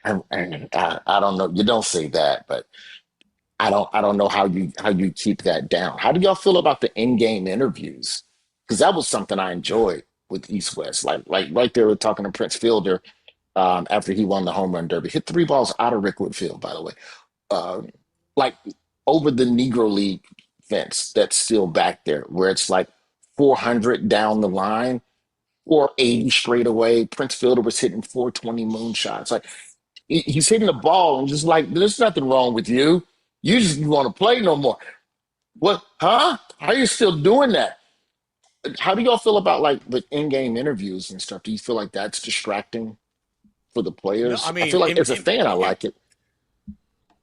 I don't know. You don't say that, but I don't know how you keep that down. How do y'all feel about the in-game interviews? Because that was something I enjoyed with East West. Like right there, we're talking to Prince Fielder. after he won the home run derby. Hit 3 balls out of Rickwood Field, by the way. Uh, like over the Negro League fence that's still back there, where it's like 400 down the line, 480 straight away. Prince Fielder was hitting 420 moonshots. Like he's hitting the ball and just like, there's nothing wrong with you. You just want to play no more. What? Huh? How are you still doing that? How do y'all feel about like the in-game interviews and stuff? Do you feel like that's distracting for the No, I players? I mean, feel like as a fan, I like it.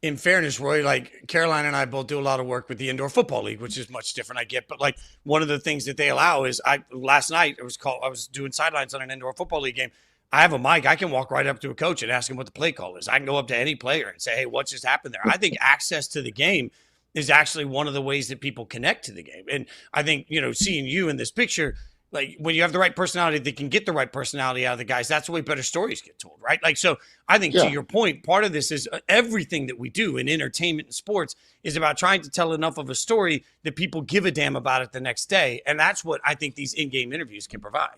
in fairness, Roy, like Caroline and I both do a lot of work with the indoor football league, which is much different. I get, but like one of the things that they allow is last night I was doing sidelines on an indoor football league game. I have a mic. I can walk right up to a coach and ask him what the play call is. I can go up to any player and say, hey, what just happened there? I think access to the game is actually one of the ways that people connect to the game. And I think, seeing you in this picture, like when you have the right personality, they can get the right personality out of the guys. That's the way better stories get told, right? Like, so I think to your point, part of this is everything that we do in entertainment and sports is about trying to tell enough of a story that people give a damn about it the next day. And that's what I think these in-game interviews can provide.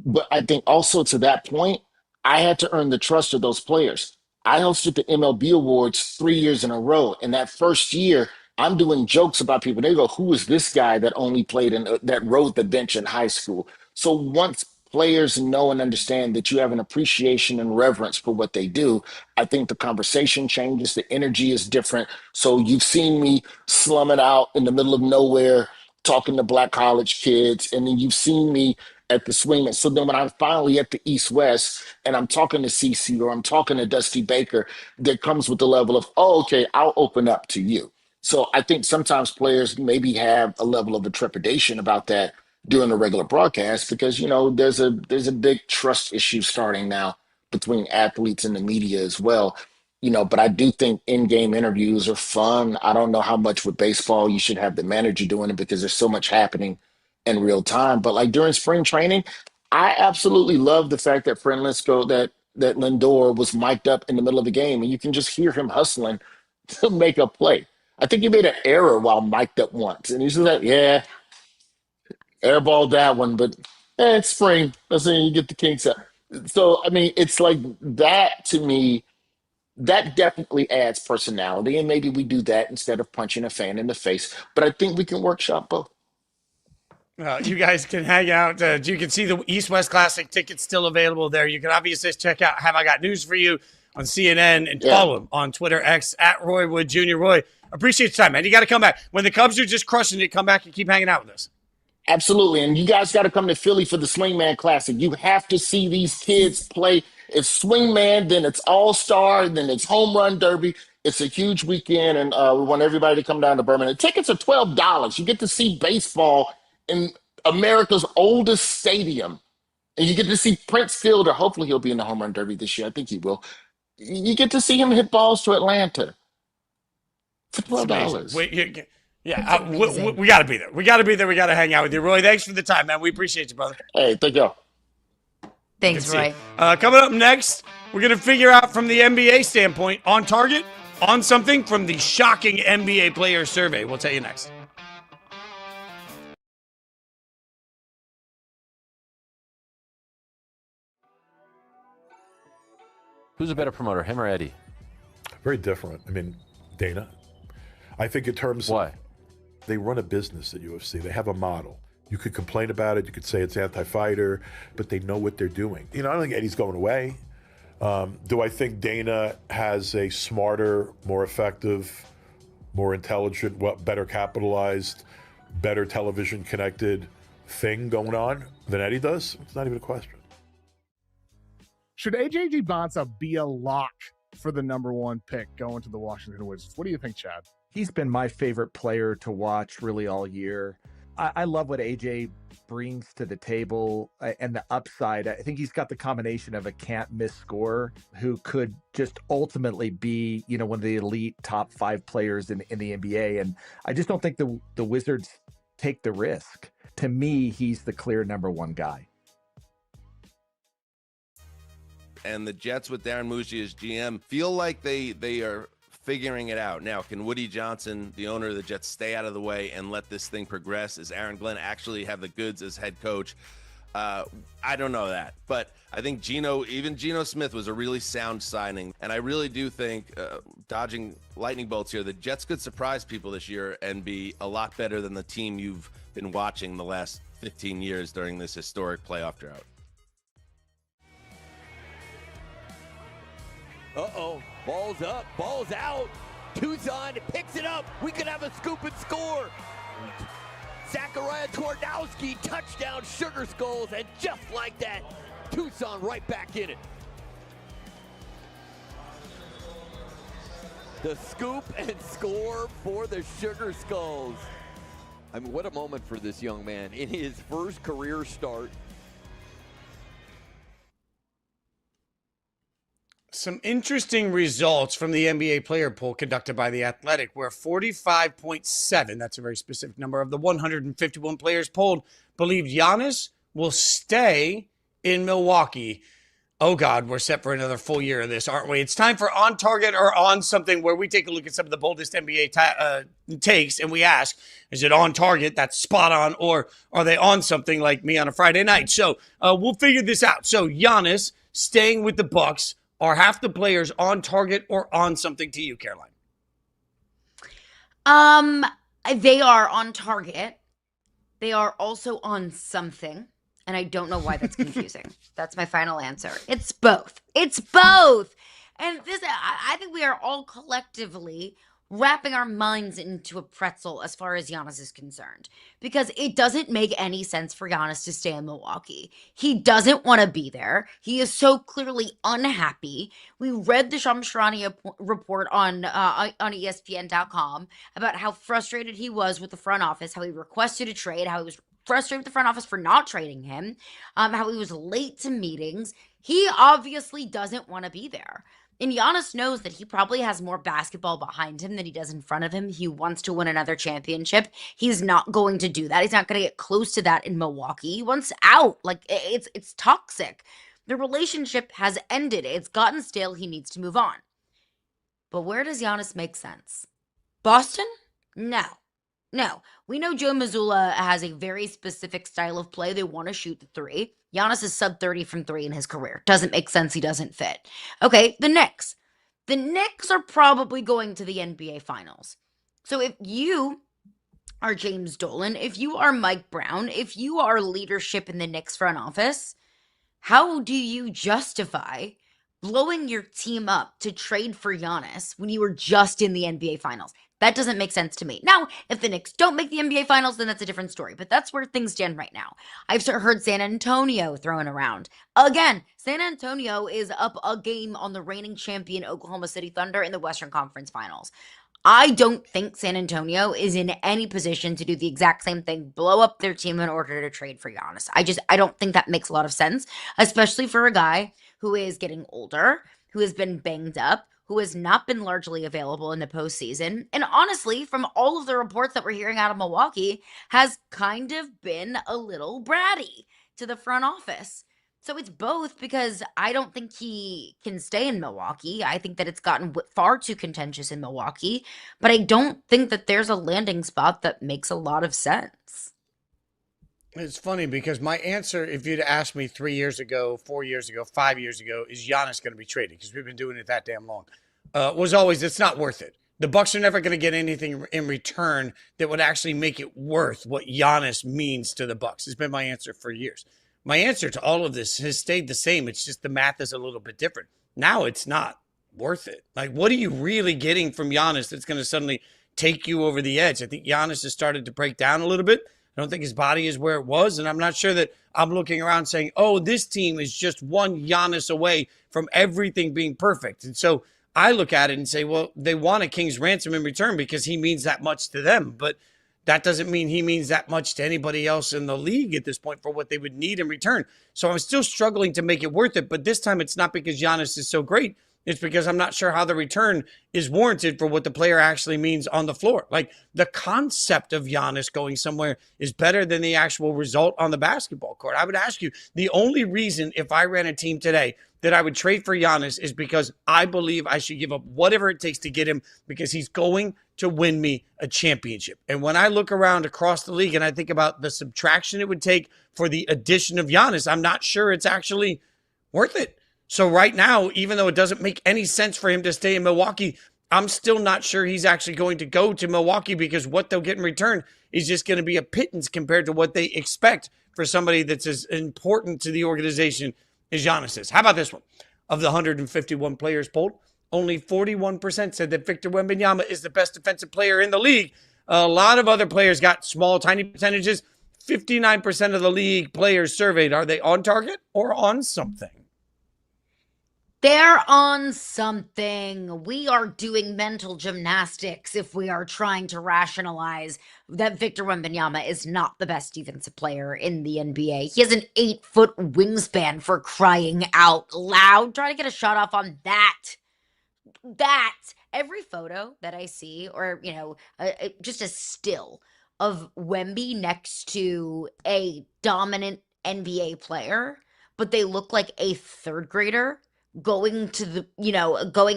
But I think also to that point, I had to earn the trust of those players. I hosted the MLB Awards 3 years in a row. And that first year, I'm doing jokes about people. They go, who is this guy that only played that rode the bench in high school? So once players know and understand that you have an appreciation and reverence for what they do, I think the conversation changes. The energy is different. So you've seen me slum it out in the middle of nowhere, talking to black college kids. And then you've seen me at the swingman. So then when I'm finally at the East West and I'm talking to CC or I'm talking to Dusty Baker, that comes with the level of, oh, okay, I'll open up to you. So I think sometimes players maybe have a level of trepidation about that during the regular broadcast because there's a big trust issue starting now between athletes and the media as well. But I do think in-game interviews are fun. I don't know how much with baseball you should have the manager doing it because there's so much happening in real time. But like during spring training, I absolutely love the fact that that Lindor was mic'd up in the middle of the game and you can just hear him hustling to make a play. I think he made an error while mic'd up once. And he's just like, yeah, airball that one, but it's spring. That's when you get the kinks out. So, I mean, it's like that to me, that definitely adds personality. And maybe we do that instead of punching a fan in the face. But I think we can workshop both. You guys can hang out. You can see the East West Classic tickets still available there. You can obviously check out Have I Got News for You on CNN and follow him on Twitter, X, at Roy Wood Jr. Roy, appreciate your time, man. You got to come back. When the Cubs are just crushing it, come back and keep hanging out with us. Absolutely. And you guys got to come to Philly for the Swingman Classic. You have to see these kids play. It's Swingman, then it's All-Star, then it's Home Run Derby. It's a huge weekend, and we want everybody to come down to Birmingham. The tickets are $12. You get to see baseball in America's oldest stadium. And you get to see Prince Fielder. Hopefully he'll be in the Home Run Derby this year. I think he will. You get to see him hit balls to Atlanta for $12. We got to be there. We got to be there. We got to hang out with you. Roy, thanks for the time, man. We appreciate you, brother. Hey, thank y'all. Thanks, Roy. Coming up next, we're going to figure out from the NBA standpoint, on target, on something from the shocking NBA player survey. We'll tell you next. Who's a better promoter, him or Eddie? Very different. I mean, Dana. I think in terms Why? of they run a business at UFC. They have a model. You could complain about it. You could say it's anti-fighter, but they know what they're doing. I don't think Eddie's going away. Do I think Dana has a smarter, more effective, more intelligent, better capitalized, better television connected thing going on than Eddie does? It's not even a question. Should AJ Bonsa be a lock for the number one pick going to the Washington Wizards? What do you think, Chad? He's been my favorite player to watch really all year. I love what AJ brings to the table and the upside. I think he's got the combination of a can't miss scorer who could just ultimately be, one of the elite top 5 players in the NBA. And I just don't think the Wizards take the risk. To me, he's the clear number one guy. And the Jets with Darren Mucci as GM feel like they are figuring it out. Now, can Woody Johnson, the owner of the Jets, stay out of the way and let this thing progress? Is Aaron Glenn actually have the goods as head coach? I don't know that, but I think Geno Smith was a really sound signing, and I really do think, dodging lightning bolts here, the Jets could surprise people this year and be a lot better than the team you've been watching the last 15 years during this historic playoff drought. Uh-oh, ball's up, ball's out. Tucson picks it up. We could have a scoop and score. Zachariah Twardowski, touchdown, Sugar Skulls, and just like that, Tucson right back in it. The scoop and score for the Sugar Skulls. I mean, what a moment for this young man in his first career start. Some interesting results from the NBA player poll conducted by The Athletic, where 45.7, that's a very specific number, of the 151 players polled believed Giannis will stay in Milwaukee. Oh, God, we're set for another full year of this, aren't we? It's time for On Target or On Something, where we take a look at some of the boldest NBA takes, and we ask, is it on target, that's spot on, or are they on something like me on a Friday night? So we'll figure this out. So Giannis staying with the Bucks. Are half the players on target or on something to you, Caroline? They are on target. They are also on something. And I don't know why that's confusing. That's my final answer. It's both. It's both. And this, I think we are all collectively wrapping our minds into a pretzel as far as Giannis is concerned. Because it doesn't make any sense for Giannis to stay in Milwaukee. He doesn't want to be there. He is so clearly unhappy. We read the Shams Charania report on ESPN.com about how frustrated he was with the front office, how he requested a trade, how he was frustrated with the front office for not trading him, how he was late to meetings. He obviously doesn't want to be there. And Giannis knows that he probably has more basketball behind him than he does in front of him. He wants to win another championship. He's not going to do that. He's not going to get close to that in Milwaukee. He wants out. Like, it's toxic. The relationship has ended. It's gotten stale. He needs to move on. But where does Giannis make sense? Boston? No. We know Joe Mazzulla has a very specific style of play. They want to shoot the three. Giannis is sub 30 from three in his career. Doesn't make sense. He doesn't fit. Okay, the Knicks. The Knicks are probably going to the NBA Finals. So if you are James Dolan, if you are Mike Brown, if you are leadership in the Knicks front office, how do you justify blowing your team up to trade for Giannis when you were just in the NBA Finals? That doesn't make sense to me. Now, if the Knicks don't make the NBA Finals, then that's a different story. But that's where things stand right now. I've heard San Antonio thrown around. Again, San Antonio is up a game on the reigning champion Oklahoma City Thunder in the Western Conference Finals. I don't think San Antonio is in any position to do the exact same thing, blow up their team in order to trade for Giannis. I don't think that makes a lot of sense, especially for a guy who is getting older, who has been banged up, who has not been largely available in the postseason. And honestly, from all of the reports that we're hearing out of Milwaukee, has kind of been a little bratty to the front office. So it's both, because I don't think he can stay in Milwaukee. I think that it's gotten far too contentious in Milwaukee, but I don't think that there's a landing spot that makes a lot of sense. It's funny because my answer, if you'd asked me 3 years ago, 4 years ago, 5 years ago, is Giannis going to be traded? Because we've been doing it that damn long. Was always, it's not worth it. The Bucks are never going to get anything in return that would actually make it worth what Giannis means to the Bucks. It's been my answer for years. My answer to all of this has stayed the same. It's just the math is a little bit different. Now it's not worth it. Like, what are you really getting from Giannis that's going to suddenly take you over the edge? I think Giannis has started to break down a little bit. I don't think his body is where it was, and I'm not sure that I'm looking around saying, oh, this team is just one Giannis away from everything being perfect. And so I look at it and say, well, they want a king's ransom in return because he means that much to them. But that doesn't mean he means that much to anybody else in the league at this point for what they would need in return. So I'm still struggling to make it worth it. But this time it's not because Giannis is so great. It's because I'm not sure how the return is warranted for what the player actually means on the floor. Like, the concept of Giannis going somewhere is better than the actual result on the basketball court. I would ask you, the only reason if I ran a team today that I would trade for Giannis is because I believe I should give up whatever it takes to get him, because he's going to win me a championship. And when I look around across the league and I think about the subtraction it would take for the addition of Giannis, I'm not sure it's actually worth it. So right now, even though it doesn't make any sense for him to stay in Milwaukee, I'm still not sure he's actually going to go to Milwaukee, because what they'll get in return is just going to be a pittance compared to what they expect for somebody that's as important to the organization as Giannis is. How about this one? Of the 151 players polled, only 41% said that Victor Wembanyama is the best defensive player in the league. A lot of other players got small, tiny percentages. 59% of the league players surveyed, are they on target or on something? They're on something. We are doing mental gymnastics if we are trying to rationalize that Victor Wembanyama is not the best defensive player in the NBA. He has an 8-foot wingspan, for crying out loud. Try to get a shot off on that. Every photo that I see, or, just a still of Wemby next to a dominant NBA player, but they look like a third grader going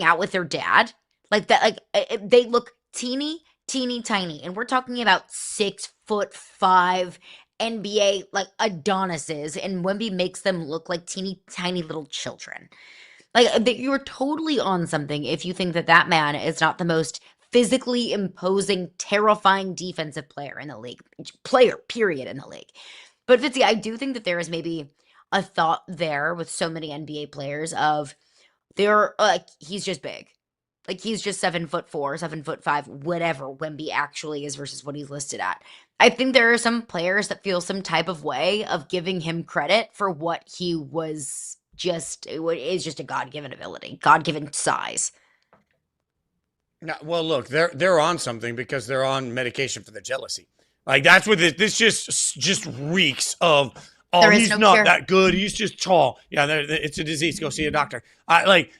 out with their dad, like that. Like, they look teeny tiny, and we're talking about 6'5" NBA like Adonises, and Wemby makes them look like teeny tiny little children. Like, you're totally on something if you think that man is not the most physically imposing, terrifying defensive player in the league. Period, in the league. But Fitzy, I do think that there is maybe a thought there with so many NBA players of they're like, he's just big. Like, he's just 7'4", 7'5", whatever Wemby actually is versus what he's listed at. I think there are some players that feel some type of way of giving him credit for what he was is just a God-given ability, God-given size. No, well, look, they're on something because they're on medication for their jealousy. Like, that's what this just reeks of. Oh, he's not cure. That good. He's just tall. Yeah, it's a disease. Go see a doctor.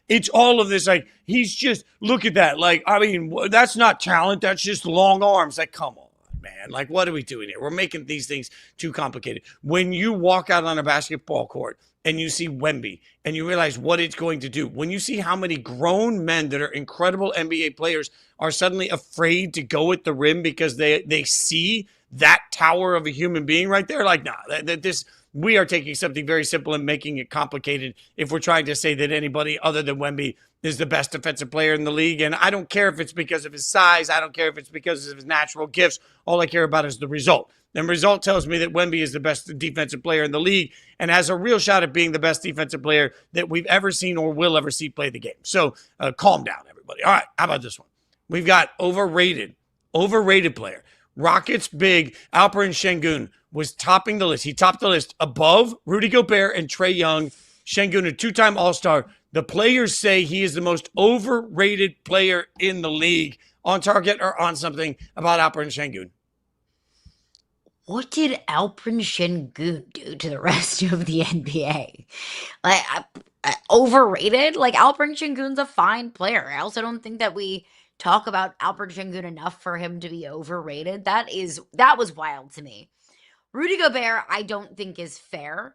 It's all of this. Like, he's just, look at that. Like, I mean, that's not talent. That's just long arms. Like, come on, man. Like, what are we doing here? We're making these things too complicated. When you walk out on a basketball court and you see Wemby and you realize what it's going to do, when you see how many grown men that are incredible NBA players are suddenly afraid to go at the rim because they see that tower of a human being right there, like, nah, we are taking something very simple and making it complicated if we're trying to say that anybody other than Wemby is the best defensive player in the league. And I don't care if it's because of his size. I don't care if it's because of his natural gifts. All I care about is the result. And the result tells me that Wemby is the best defensive player in the league and has a real shot at being the best defensive player that we've ever seen or will ever see play the game. So calm down, everybody. All right, how about this one? We've got overrated player. Rockets big Alperen Sengun was topping the list. He topped the list above Rudy Gobert and Trae Young. Sengun, a two-time All-Star. The players say he is the most overrated player in the league. On target or on something about Alperen Sengun? What did Alperen Sengun do to the rest of the NBA? Like, overrated? Like, Alperen Sengun's a fine player. I also don't think that we talk about Alperen Sengun enough for him to be overrated. That was wild to me. Rudy Gobert, I don't think is fair.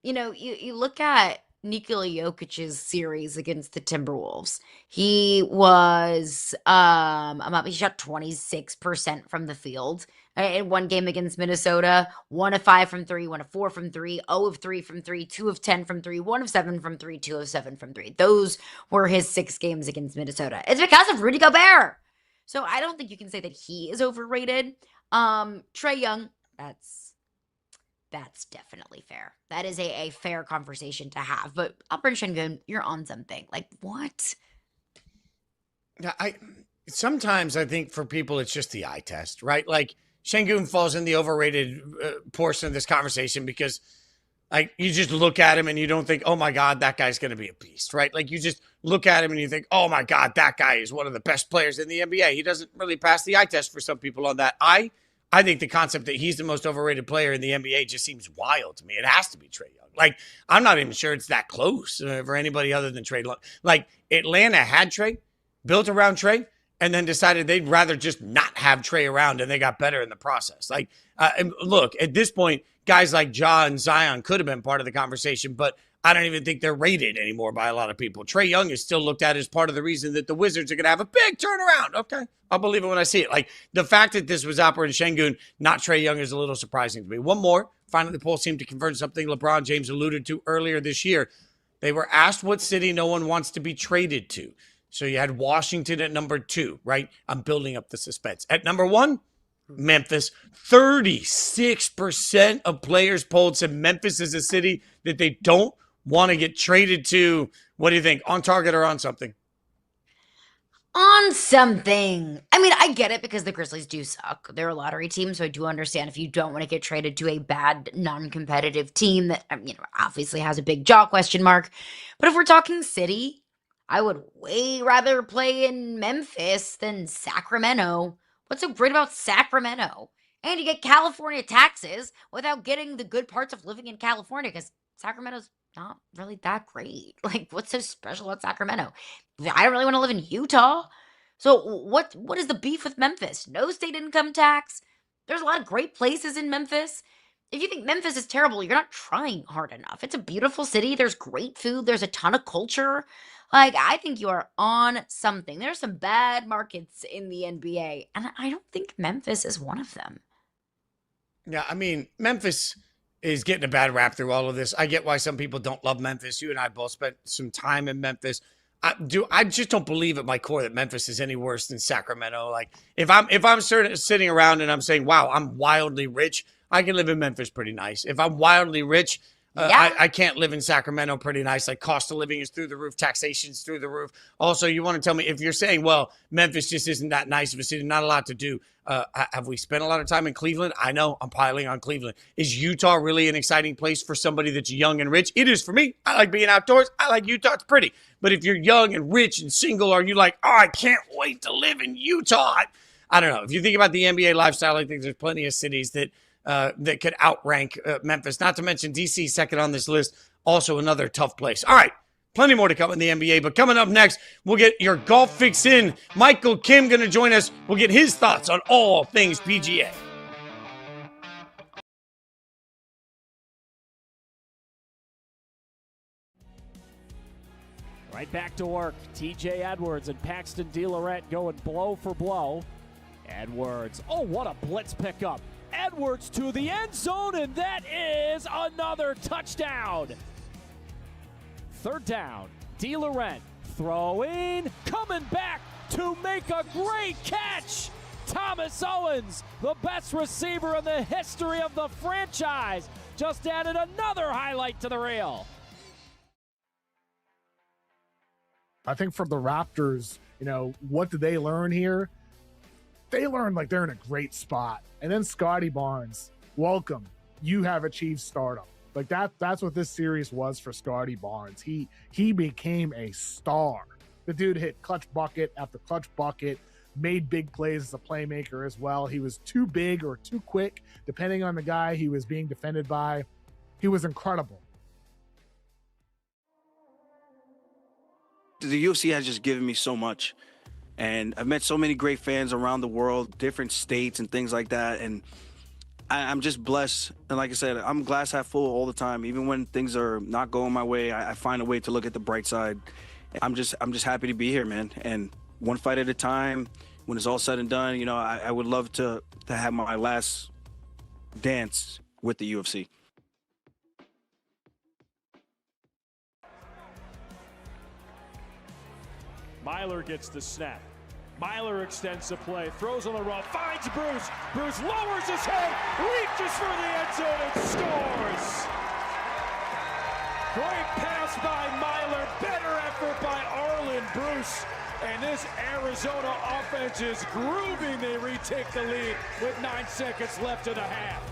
You look at Nikola Jokic's series against the Timberwolves. He was he shot 26% from the field in one game against Minnesota. 1 of 5 from 3, 1 of 4 from 3, 0 of 3 from 3, 2 of 10 from 3, 1 of 7 from 3, 2 of 7 from 3. Those were his 6 games against Minnesota. It's because of Rudy Gobert. So I don't think you can say that he is overrated. Trae Young, that's definitely fair. That is a fair conversation to have. But Alperen Sengun, you're on something. Like, what? Sometimes I think for people it's just the eye test, right? Like, Sengun falls in the overrated portion of this conversation because, like, you just look at him and you don't think, oh my God, that guy's going to be a beast, right? Like, you just look at him and you think, oh my God, that guy is one of the best players in the NBA. He doesn't really pass the eye test for some people on that. I think the concept that he's the most overrated player in the NBA just seems wild to me. It has to be Trae Young. Like, I'm not even sure it's that close for anybody other than Trae Young. Like, Atlanta had Trae, built around Trae, and then decided they'd rather just not have Trae around, and they got better in the process. Like, look, at this point, guys like Ja and Zion could have been part of the conversation, but I don't even think they're rated anymore by a lot of people. Trae Young is still looked at as part of the reason that the Wizards are going to have a big turnaround. Okay, I'll believe it when I see it. Like, the fact that this was Opera and Şengün, not Trae Young, is a little surprising to me. One more. Finally, the poll seemed to confirm something LeBron James alluded to earlier this year. They were asked what city no one wants to be traded to. So you had Washington at number 2, right? I'm building up the suspense. At number 1, Memphis. 36% of players polled said Memphis is a city that they don't want to get traded to. What do you think? On target or on something? On something. I mean, I get it because the Grizzlies do suck. They're a lottery team, so I do understand if you don't want to get traded to a bad, non-competitive team that, obviously has a big jaw question mark. But if we're talking city, I would way rather play in Memphis than Sacramento. What's so great about Sacramento? And you get California taxes without getting the good parts of living in California because Sacramento's not really that great. Like, what's so special about Sacramento? I don't really want to live in Utah. So what is the beef with Memphis? No state income tax. There's a lot of great places in Memphis. If you think Memphis is terrible, you're not trying hard enough. It's a beautiful city. There's great food. There's a ton of culture. Like, I think you are on something. There's some bad markets in the NBA, and I don't think Memphis is one of them. Yeah, I mean, Memphis is getting a bad rap through all of this. I get why some people don't love Memphis. You and I both spent some time in Memphis. I just don't believe at my core that Memphis is any worse than Sacramento. Like, if I'm sitting around and I'm saying, wow, I'm wildly rich, I can live in Memphis pretty nice. If I'm wildly rich, I can't live in Sacramento pretty nice. Like, cost of living is through the roof. Taxation's through the roof. Also, you want to tell me, if you're saying, well, Memphis just isn't that nice of a city, not a lot to do. Have we spent a lot of time in Cleveland? I know I'm piling on Cleveland. Is Utah really an exciting place for somebody that's young and rich? It is for me. I like being outdoors. I like Utah. It's pretty. But if you're young and rich and single, are you like, oh, I can't wait to live in Utah? I don't know. If you think about the NBA lifestyle, I think there's plenty of cities that could outrank Memphis. Not to mention DC, second on this list. Also another tough place. All right. Plenty more to come in the NBA, but coming up next, we'll get your golf fix in. Michael Kim going to join us. We'll get his thoughts on all things PGA. Right back to work. TJ Edwards and Paxton DeLorette going blow for blow. Edwards. Oh, what a blitz pickup. Edwards to the end zone, and that is another touchdown. Third down, DeLorette throwing, coming back to make a great catch. Thomas Owens, the best receiver in the history of the franchise, just added another highlight to the reel. I think for the Raptors, what did they learn here? They learned like they're in a great spot. And then Scotty Barnes, welcome. You have achieved stardom. Like that's what this series was for Scotty Barnes. He became a star. The dude hit clutch bucket after clutch bucket, made big plays as a playmaker as well. He was too big or too quick, depending on the guy he was being defended by. He was incredible. The UFC has just given me so much. And I've met so many great fans around the world, different states and things like that. And I'm just blessed. And like I said, I'm glass half full all the time. Even when things are not going my way, I find a way to look at the bright side. I'm just happy to be here, man. And one fight at a time, when it's all said and done, I would love to have my last dance with the UFC. Meyer gets the snap. Meyer extends the play, throws on the run, finds Bruce. Bruce lowers his head, reaches for the end zone and scores. Great pass by Meyer, better effort by Arlen Bruce. And this Arizona offense is grooving. They retake the lead with 9 seconds left in the half.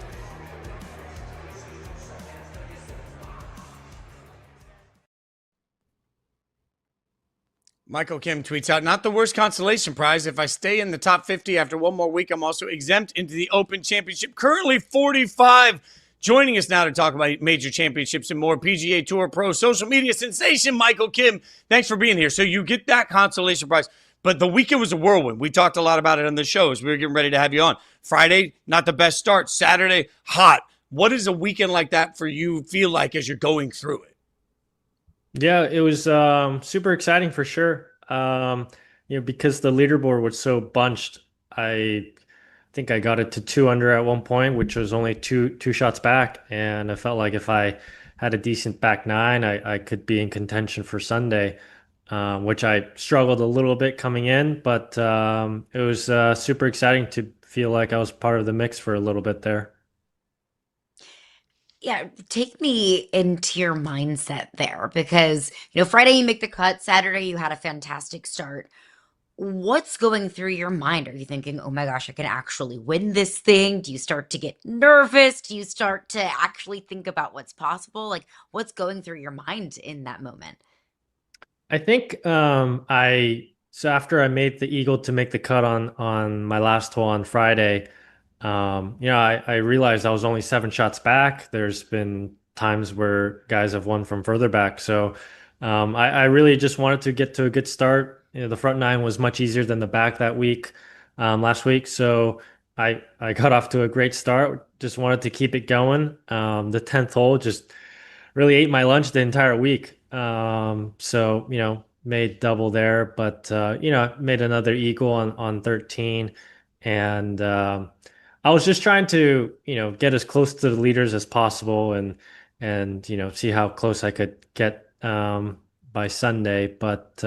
Michael Kim tweets out, not the worst consolation prize. If I stay in the top 50 after one more week, I'm also exempt into the Open Championship. Currently 45. Joining us now to talk about major championships and more, PGA Tour Pro social media sensation, Michael Kim. Thanks for being here. So you get that consolation prize. But the weekend was a whirlwind. We talked a lot about it on the show as we were getting ready to have you on. Friday, not the best start. Saturday, hot. What does a weekend like that for you feel like as you're going through it? Yeah, it was super exciting for sure. Because the leaderboard was so bunched, I think I got it to 2 under at one point, which was only two shots back, and I felt like if I had a decent back nine, I could be in contention for Sunday, which I struggled a little bit coming in, but it was super exciting to feel like I was part of the mix for a little bit there. Yeah, take me into your mindset there because, Friday you make the cut, Saturday you had a fantastic start. What's going through your mind? Are you thinking, oh my gosh, I can actually win this thing? Do you start to get nervous? Do you start to actually think about what's possible? Like, what's going through your mind in that moment? I think so after I made the eagle to make the cut on my last hole on Friday, I realized I was only 7 shots back. There's been times where guys have won from further back, so I really just wanted to get to a good start. The front nine was much easier than the back that week, last week, so I got off to a great start. Just wanted to keep it going. The 10th hole just really ate my lunch the entire week. So made double there, but made another eagle on 13, and I was just trying to get as close to the leaders as possible, and see how close I could get by Sunday. But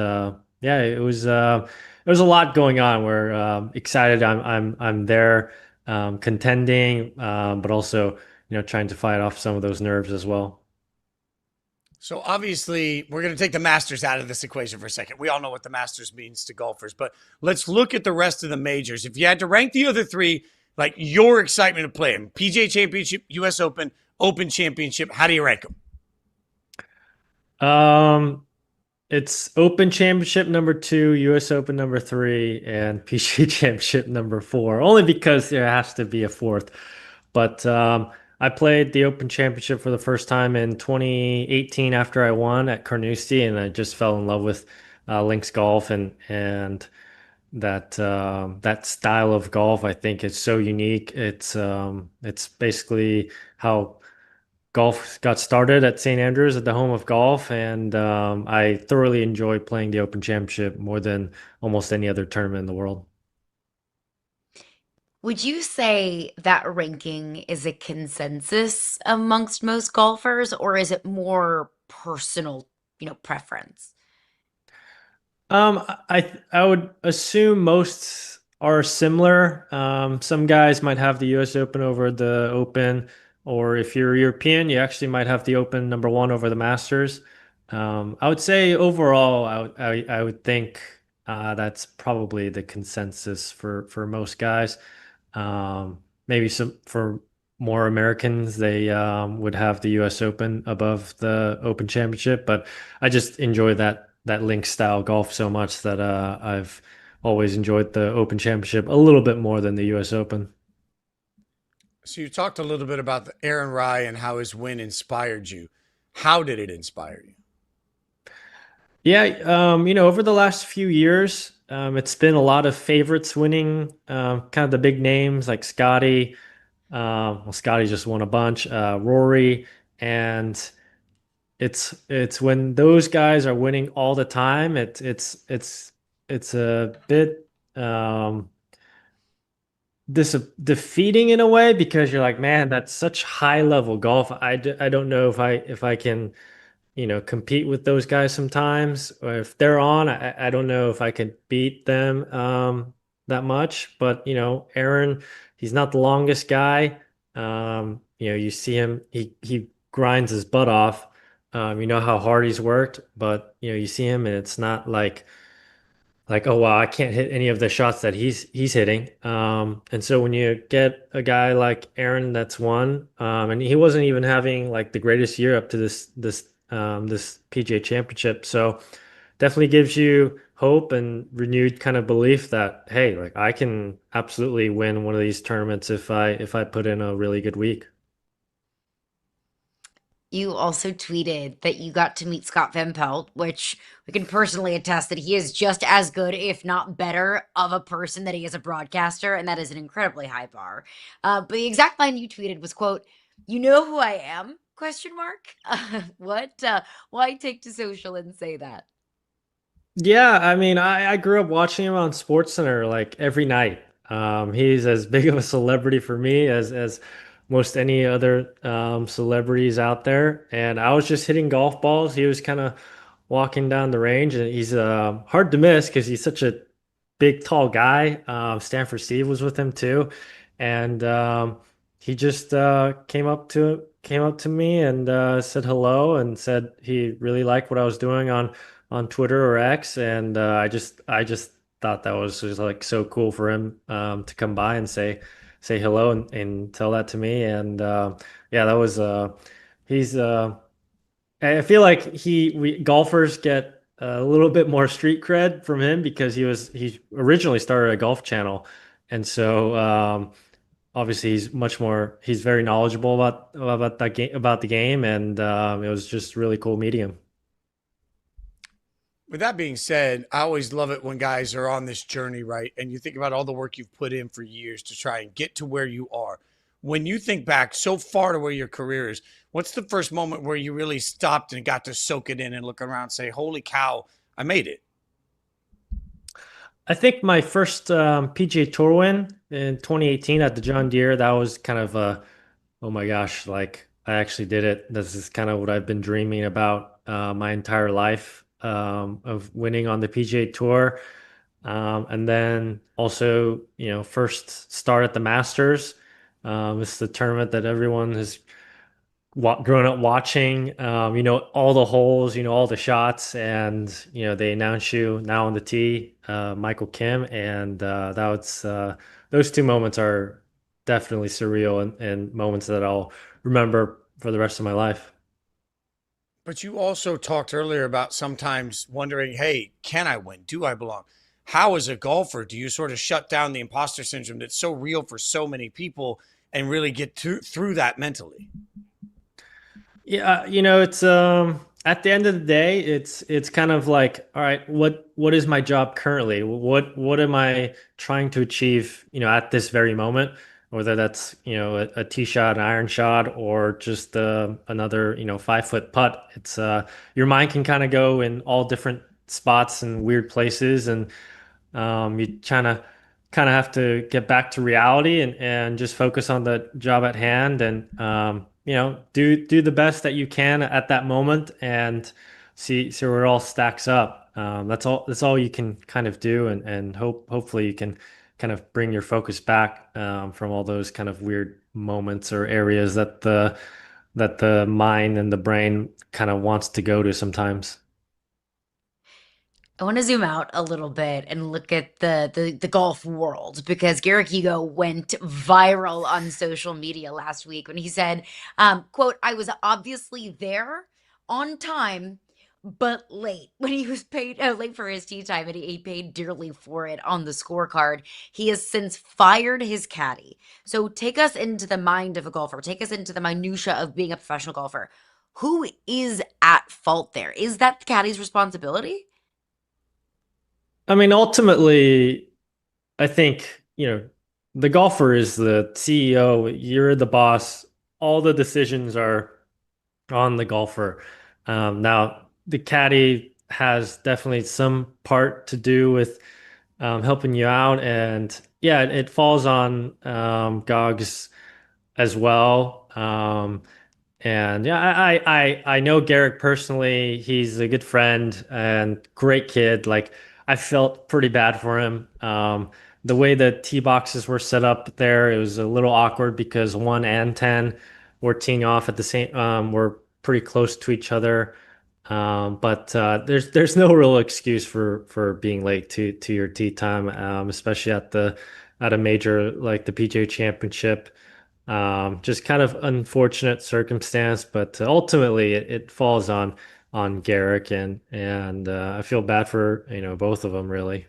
yeah, it was a lot going on. We're excited. I'm there, contending, but also trying to fight off some of those nerves as well. So obviously, we're going to take the Masters out of this equation for a second. We all know what the Masters means to golfers, but let's look at the rest of the majors. If you had to rank the other three, like your excitement to play them, PGA Championship, US Open, Open Championship, how do you rank them? It's Open Championship number 2, US Open number 3, and PGA Championship number 4. Only because there has to be a fourth. But I played the Open Championship for the first time in 2018 after I won at Carnoustie, and I just fell in love with links golf and that style of golf. I think is so unique. It's basically how golf got started at St. Andrews, at the home of golf, and I thoroughly enjoy playing the Open Championship more than almost any other tournament in the world. Would you say that ranking is a consensus amongst most golfers, or is it more personal, preference? I would assume most are similar. Some guys might have the U.S. Open over the Open, or if you're European, you actually might have the Open number 1 over the Masters. I would say overall, I would think that's probably the consensus for most guys. Maybe some for more Americans, they would have the U.S. Open above the Open Championship, but I just enjoy that link style golf so much that I've always enjoyed the Open Championship a little bit more than the U.S. Open. So you talked a little bit about Aaron Rye and how his win inspired you. How did it inspire you? Yeah, over the last few years, it's been a lot of favorites winning, kind of the big names like Scotty. Well, Scotty just won a bunch. Rory, and it's when those guys are winning all the time. It's a bit defeating in a way, because you're like, man, that's such high level golf. I don't know if I can compete with those guys sometimes, or if they're on, I don't know if I can beat them that much. But Aaron, he's not the longest guy. You see him, he grinds his butt off. You know how hard he's worked, but you see him, and it's not like oh wow, I can't hit any of the shots that he's hitting. And so when you get a guy like Aaron that's won, and he wasn't even having like the greatest year up to this PGA Championship, so definitely gives you hope and renewed kind of belief that, hey, like I can absolutely win one of these tournaments if I put in a really good week. You also tweeted that you got to meet Scott Van Pelt, which we can personally attest that he is just as good, if not better, of a person that he is a broadcaster, and that is an incredibly high bar. But the exact line you tweeted was, quote, "You know who I am? Question mark? What? Why take to social and say that? Yeah, I mean, I grew up watching him on SportsCenter like every night. He's as big of a celebrity for me as most any other celebrities out there. And I was just hitting golf balls. He was kind of walking down the range, and he's hard to miss because he's such a big, tall guy. Stanford Steve was with him too, and he just came up to me and said hello and said he really liked what I was doing on Twitter or X, and I just thought that was just like so cool for him to come by and say hello and tell that to me, and yeah, that was he's I feel like we golfers get a little bit more street cred from him because he originally started a golf channel, and so obviously he's very knowledgeable about that game, about the game, and it was just really cool meeting him. With that being said, I always love it when guys are on this journey, right? And you think about all the work you've put in for years to try and get to where you are. When you think back so far to where your career is, what's the first moment where you really stopped and got to soak it in and look around and say, holy cow, I made it? I think my first PGA Tour win in 2018 at the John Deere, that was kind of oh my gosh, like I actually did it. This is kind of what I've been dreaming about my entire life, of winning on the PGA Tour. And then also, first start at the Masters. It's the tournament that everyone has grown up watching. All the holes, all the shots, and they announce you now on the tee, Michael Kim, and those two moments are definitely surreal and moments that I'll remember for the rest of my life. But you also talked earlier about sometimes wondering, hey, can I win? Do I belong? How, as a golfer, do you sort of shut down the imposter syndrome that's so real for so many people and really get through that mentally? Yeah, it's at the end of the day, it's kind of like, all right, what is my job currently? What am I trying to achieve, at this very moment? Whether that's, a tee shot, an iron shot, or just another, 5-foot putt. It's your mind can kind of go in all different spots and weird places, and you kind of have to get back to reality and just focus on the job at hand, and do the best that you can at that moment, and see where it all stacks up. That's all you can kind of do, and hopefully you can kind of bring your focus back from all those kind of weird moments or areas that the mind and the brain kind of wants to go to sometimes. I want to zoom out a little bit and look at the golf world, because Garrick Hugo went viral on social media last week when he said, quote, "I was obviously there on time, but late." When he was paid late for his tee time, and he paid dearly for it on the scorecard. He has since fired his caddy. So take us into the mind of a golfer. Take us into the minutia of being a professional golfer. Who is at fault there? Is that the caddy's responsibility? I mean, ultimately, I think, the golfer is the CEO, you're the boss. All the decisions are on the golfer. Now, the caddy has definitely some part to do with helping you out. And yeah, it falls on Gogs as well. And yeah, I know Garrick personally. He's a good friend and great kid. Like, I felt pretty bad for him. The way the tee boxes were set up there, it was a little awkward because 1 and 10 were teeing off at the same. Were pretty close to each other. But there's no real excuse for being late to your tee time, especially at a major like the PGA Championship. Just kind of unfortunate circumstance, but ultimately it falls on Garrick, and I feel bad for both of them, really.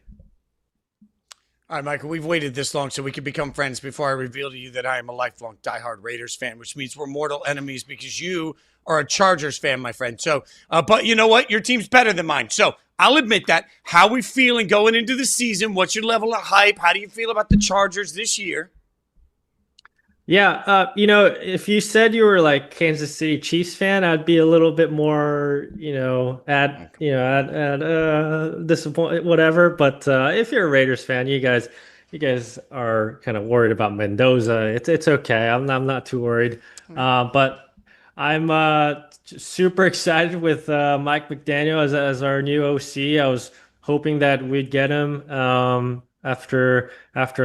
All right, Michael, we've waited this long so we can become friends before I reveal to you that I am a lifelong diehard Raiders fan, which means we're mortal enemies because you are a Chargers fan, my friend. So, but you know what? Your team's better than mine. So I'll admit that. How we feeling going into the season? What's your level of hype? How do you feel about the Chargers this year? If you said you were like Kansas City Chiefs fan, I'd be a little bit more, disappointed, whatever. But if you're a Raiders fan, you guys are kind of worried about Mendoza. It's okay. I'm not too worried. But I'm super excited with Mike McDaniel as our new OC. I was hoping that we'd get him after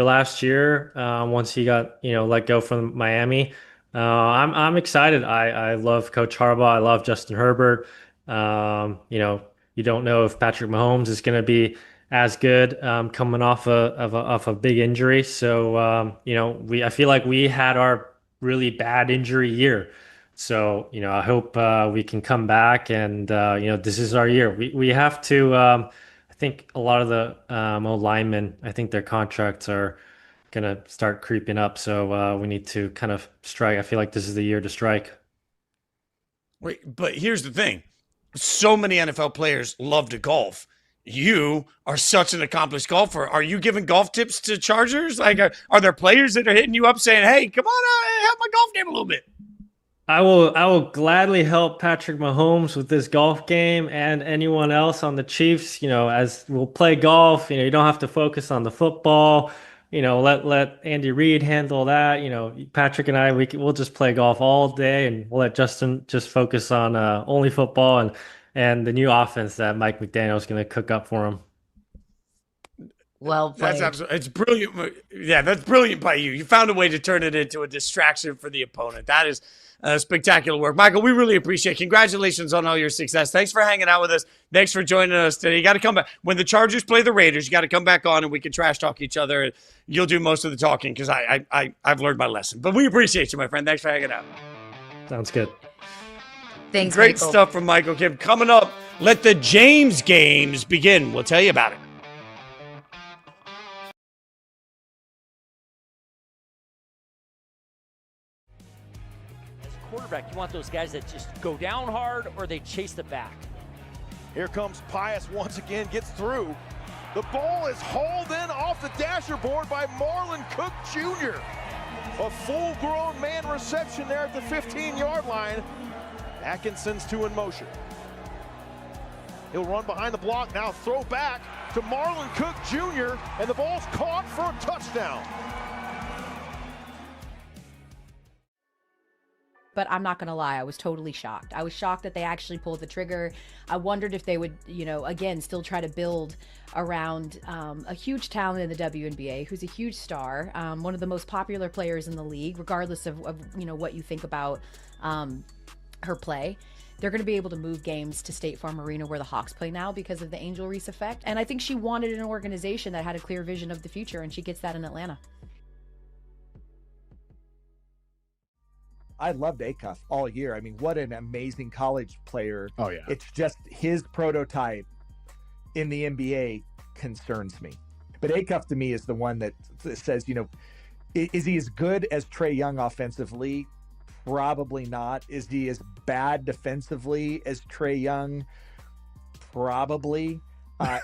last year, once he got let go from Miami. I'm excited. I love Coach Harbaugh. I love Justin Herbert. You don't know if Patrick Mahomes is going to be as good coming off a big injury. So I feel like we had our really bad injury year. So I hope we can come back, and this is our year. We have to. I think a lot of the old linemen, I think their contracts are gonna start creeping up. So we need to kind of strike. I feel like this is the year to strike. Wait, but here's the thing. So many NFL players love to golf. You are such an accomplished golfer. Are you giving golf tips to Chargers? Like, are there players that are hitting you up saying, hey, come on, help my golf game a little bit? I will gladly help Patrick Mahomes with this golf game and anyone else on the Chiefs. As we'll play golf, you don't have to focus on the football. Let Andy Reid handle that. Patrick and I, we'll just play golf all day, and we'll let Justin just focus on only football and the new offense that Mike McDaniel is going to cook up for him. Well played. That's absolutely, it's brilliant. Yeah, that's brilliant by you. You found a way to turn it into a distraction for the opponent. That is spectacular work. Michael, we really appreciate it. Congratulations on all your success. Thanks for hanging out with us. Thanks for joining us today. You got to come back. When the Chargers play the Raiders, you got to come back on and we can trash talk each other. You'll do most of the talking because I've learned my lesson. But we appreciate you, my friend. Thanks for hanging out. Sounds good. Thanks, Great Michael. stuff from Michael Kim. Coming up, let the James games begin. We'll tell you about it. Quarterback, you want those guys that just go down hard or they chase the back. Here comes Pius once again, gets through. The ball is hauled in off the dasher board by Marlon Cook Jr. A full-grown man reception there at the 15-yard line. Atkinson's two in motion. He'll run behind the block, now throw back to Marlon Cook Jr., and the ball's caught for a touchdown. But I'm not going to lie, I was totally shocked. I was shocked that they actually pulled the trigger. I wondered if they would, again, still try to build around a huge talent in the WNBA who's a huge star, one of the most popular players in the league, regardless of what you think about her play. They're going to be able to move games to State Farm Arena where the Hawks play now because of the Angel Reese effect. And I think she wanted an organization that had a clear vision of the future, and she gets that in Atlanta. I loved Acuff all year. I mean, what an amazing college player. Oh, yeah. It's just his prototype in the NBA concerns me. But Acuff to me is the one that says, is he as good as Trae Young offensively? Probably not. Is he as bad defensively as Trae Young? Probably.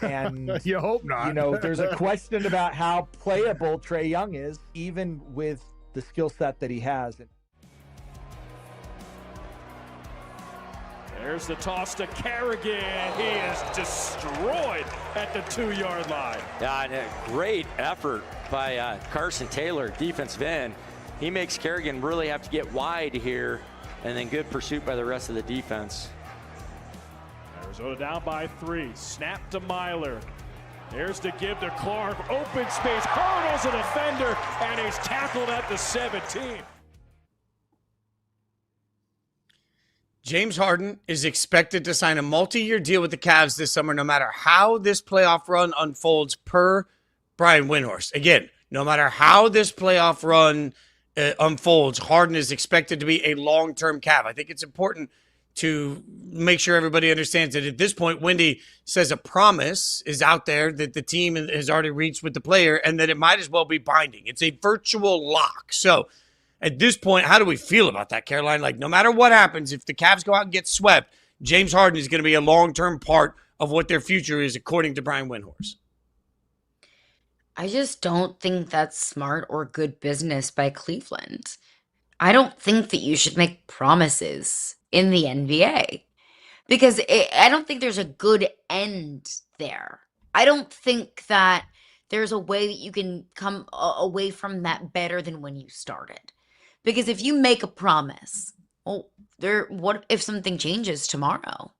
And you hope not. There's a question about how playable Trae Young is, even with the skill set that he has. There's the toss to Kerrigan. He is destroyed at the 2-yard line. Yeah, and a great effort by Carson Taylor, defensive end. He makes Kerrigan really have to get wide here, and then good pursuit by the rest of the defense. Arizona down by 3. Snap to Meyer. There's the give to Clark. Open space, hurdles a defender, and he's tackled at the 17. James Harden is expected to sign a multi-year deal with the Cavs this summer, no matter how this playoff run unfolds, per Brian Windhorst. Again, no matter how this playoff run unfolds, Harden is expected to be a long-term Cav. I think it's important to make sure everybody understands that at this point, Wendy says a promise is out there that the team has already reached with the player and that it might as well be binding. It's a virtual lock. So at this point, how do we feel about that, Caroline? Like, no matter what happens, if the Cavs go out and get swept, James Harden is going to be a long-term part of what their future is, according to Brian Windhorst. I just don't think that's smart or good business by Cleveland. I don't think that you should make promises in the NBA because I don't think there's a good end there. I don't think that there's a way that you can come away from that better than when you started. Because if you make a promise, well, what if something changes tomorrow?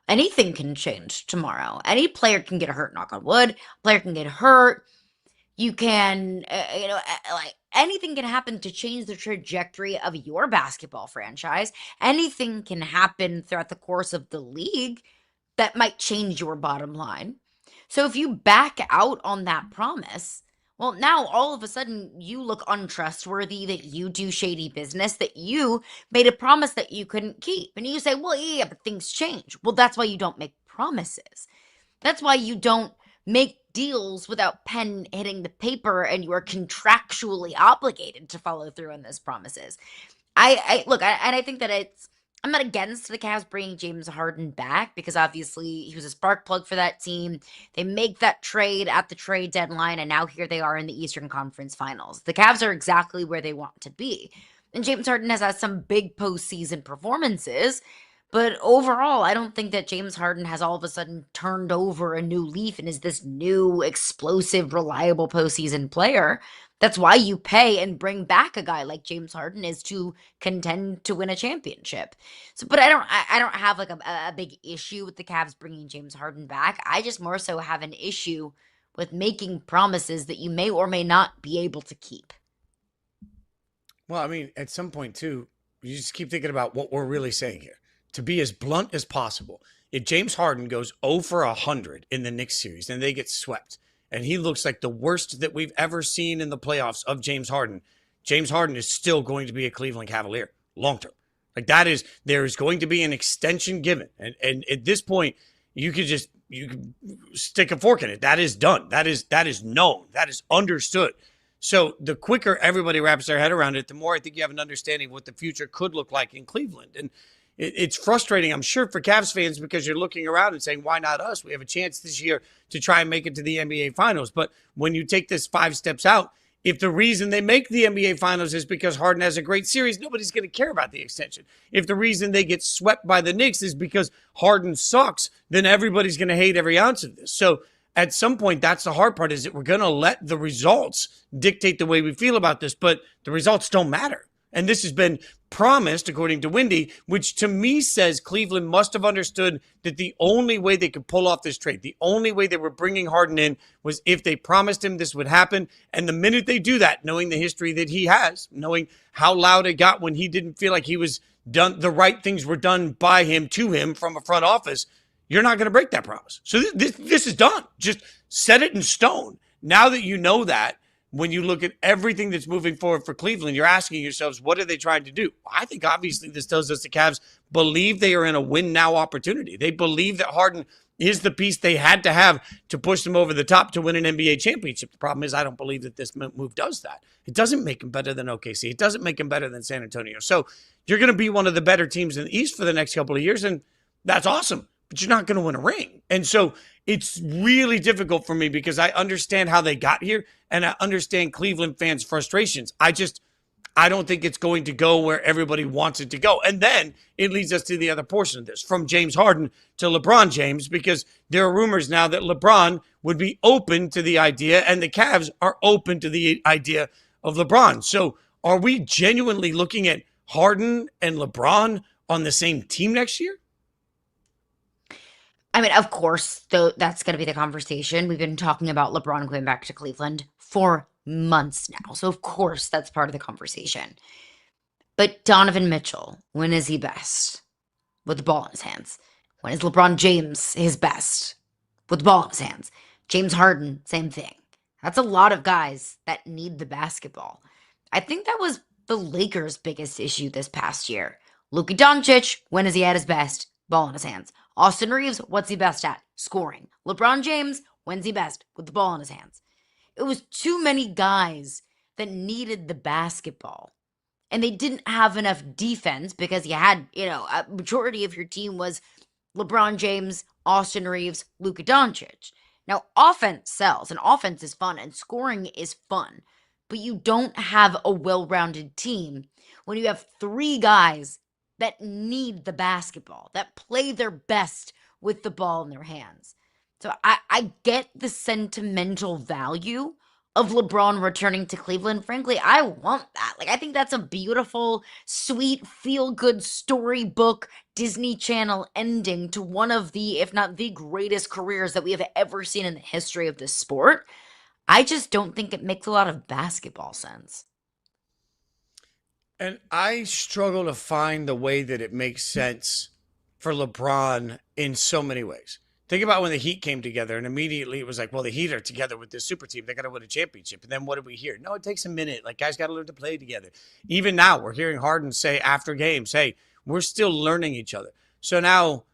Anything can change tomorrow. Any player can get hurt, knock on wood. A player can get hurt. You can, like anything can happen to change the trajectory of your basketball franchise. Anything can happen throughout the course of the league that might change your bottom line. So if you back out on that promise, well, now all of a sudden you look untrustworthy, that you do shady business, that you made a promise that you couldn't keep. And you say, well, yeah, but things change. Well, that's why you don't make promises. That's why you don't make deals without pen hitting the paper and you are contractually obligated to follow through on those promises. I think that I'm not against the Cavs bringing James Harden back because obviously he was a spark plug for that team. They make that trade at the trade deadline, and now here they are in the Eastern Conference Finals. The Cavs are exactly where they want to be. And James Harden has had some big postseason performances, but overall, I don't think that James Harden has all of a sudden turned over a new leaf and is this new, explosive, reliable postseason player. That's why you pay and bring back a guy like James Harden, is to contend to win a championship. So, but I don't have like a big issue with the Cavs bringing James Harden back. I just more so have an issue with making promises that you may or may not be able to keep. Well, I mean, at some point too, you just keep thinking about what we're really saying here. To be as blunt as possible, if James Harden goes 0 for 100 in the Knicks series and they get swept, and he looks like the worst that we've ever seen in the playoffs of James Harden is still going to be a Cleveland Cavalier long term. Like there is going to be an extension given. And at this point, you could stick a fork in it. That is done. That is known. That is understood. So the quicker everybody wraps their head around it, the more I think you have an understanding of what the future could look like in Cleveland. And it's frustrating, I'm sure, for Cavs fans because you're looking around and saying, why not us? We have a chance this year to try and make it to the NBA Finals. But when you take this 5 steps out, if the reason they make the NBA Finals is because Harden has a great series, nobody's going to care about the extension. If the reason they get swept by the Knicks is because Harden sucks, then everybody's going to hate every ounce of this. So at some point, that's the hard part, is that we're going to let the results dictate the way we feel about this, but the results don't matter. And this has been promised, according to Wendy, which to me says Cleveland must have understood that the only way they could pull off this trade, the only way they were bringing Harden in, was if they promised him this would happen. And the minute they do that, knowing the history that he has, knowing how loud it got when he didn't feel like he was done, the right things were done by him to him from a front office, you're not going to break that promise. So this is done. Just set it in stone. Now that you know that, when you look at everything that's moving forward for Cleveland, you're asking yourselves, what are they trying to do? I think obviously this tells us the Cavs believe they are in a win now opportunity. They believe that Harden is the piece they had to have to push them over the top to win an NBA championship. The problem is I don't believe that this move does that. It doesn't make them better than OKC. It doesn't make them better than San Antonio. So you're going to be one of the better teams in the East for the next couple of years, and that's awesome. But you're not going to win a ring. And so it's really difficult for me because I understand how they got here and I understand Cleveland fans' frustrations. I don't think it's going to go where everybody wants it to go. And then it leads us to the other portion of this, from James Harden to LeBron James, because there are rumors now that LeBron would be open to the idea and the Cavs are open to the idea of LeBron. So are we genuinely looking at Harden and LeBron on the same team next year? I mean, of course, though, that's going to be the conversation. We've been talking about LeBron going back to Cleveland for months now. So, of course, that's part of the conversation. But Donovan Mitchell, when is he best? With the ball in his hands. When is LeBron James his best? With the ball in his hands. James Harden, same thing. That's a lot of guys that need the basketball. I think that was the Lakers' biggest issue this past year. Luka Doncic, when is he at his best? Ball in his hands. Austin Reeves, what's he best at? Scoring. LeBron James, when's he best? With the ball in his hands. It was too many guys that needed the basketball. And they didn't have enough defense because you had, a majority of your team was LeBron James, Austin Reeves, Luka Doncic. Now, offense sells, and offense is fun, and scoring is fun, but you don't have a well-rounded team when you have 3 guys that need the basketball, that play their best with the ball in their hands. So I get the sentimental value of LeBron returning to Cleveland. Frankly, I want that. Like, I think that's a beautiful, sweet, feel-good storybook Disney Channel ending to one of the, if not the greatest careers that we have ever seen in the history of this sport. I just don't think it makes a lot of basketball sense. And I struggle to find the way that it makes sense for LeBron in so many ways. Think about when the Heat came together and immediately it was like, well, the Heat are together with this super team. They got to win a championship. And then what did we hear? No, it takes a minute. Like, guys got to learn to play together. Even now, we're hearing Harden say after games, hey, we're still learning each other. So now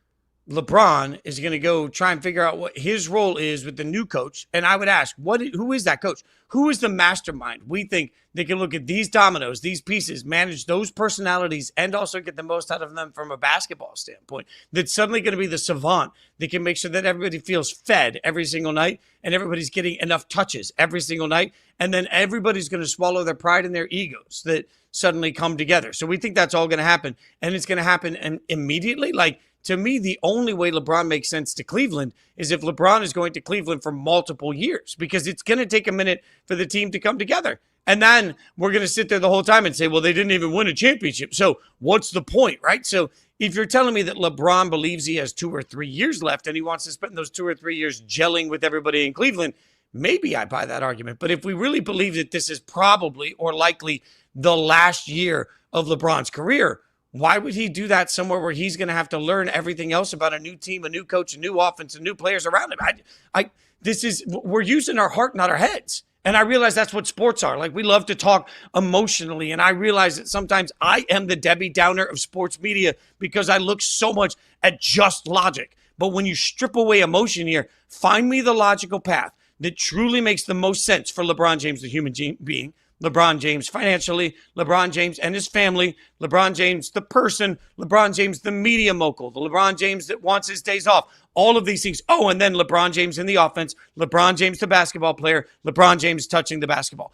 LeBron is going to go try and figure out what his role is with the new coach. And I would ask, who is that coach? Who is the mastermind? We think they can look at these dominoes, these pieces, manage those personalities, and also get the most out of them from a basketball standpoint. That's suddenly going to be the savant that can make sure that everybody feels fed every single night and everybody's getting enough touches every single night. And then everybody's going to swallow their pride and their egos that suddenly come together. So we think that's all going to happen. And it's going to happen immediately. Like, to me, the only way LeBron makes sense to Cleveland is if LeBron is going to Cleveland for multiple years, because it's going to take a minute for the team to come together. And then we're going to sit there the whole time and say, well, they didn't even win a championship. So what's the point, right? So if you're telling me that LeBron believes he has 2 or 3 years left and he wants to spend those 2 or 3 years gelling with everybody in Cleveland, maybe I buy that argument. But if we really believe that this is probably or likely the last year of LeBron's career, why would he do that somewhere where he's going to have to learn everything else about a new team, a new coach, a new offense, and new players around him? We're using our heart, not our heads. And I realize that's what sports are. Like, we love to talk emotionally. And I realize that sometimes I am the Debbie Downer of sports media because I look so much at just logic. But when you strip away emotion here, find me the logical path that truly makes the most sense for LeBron James, the human being, LeBron James financially, LeBron James and his family, LeBron James the person, LeBron James the media mogul, the LeBron James that wants his days off, all of these things. Oh, and then LeBron James in the offense, LeBron James the basketball player, LeBron James touching the basketball.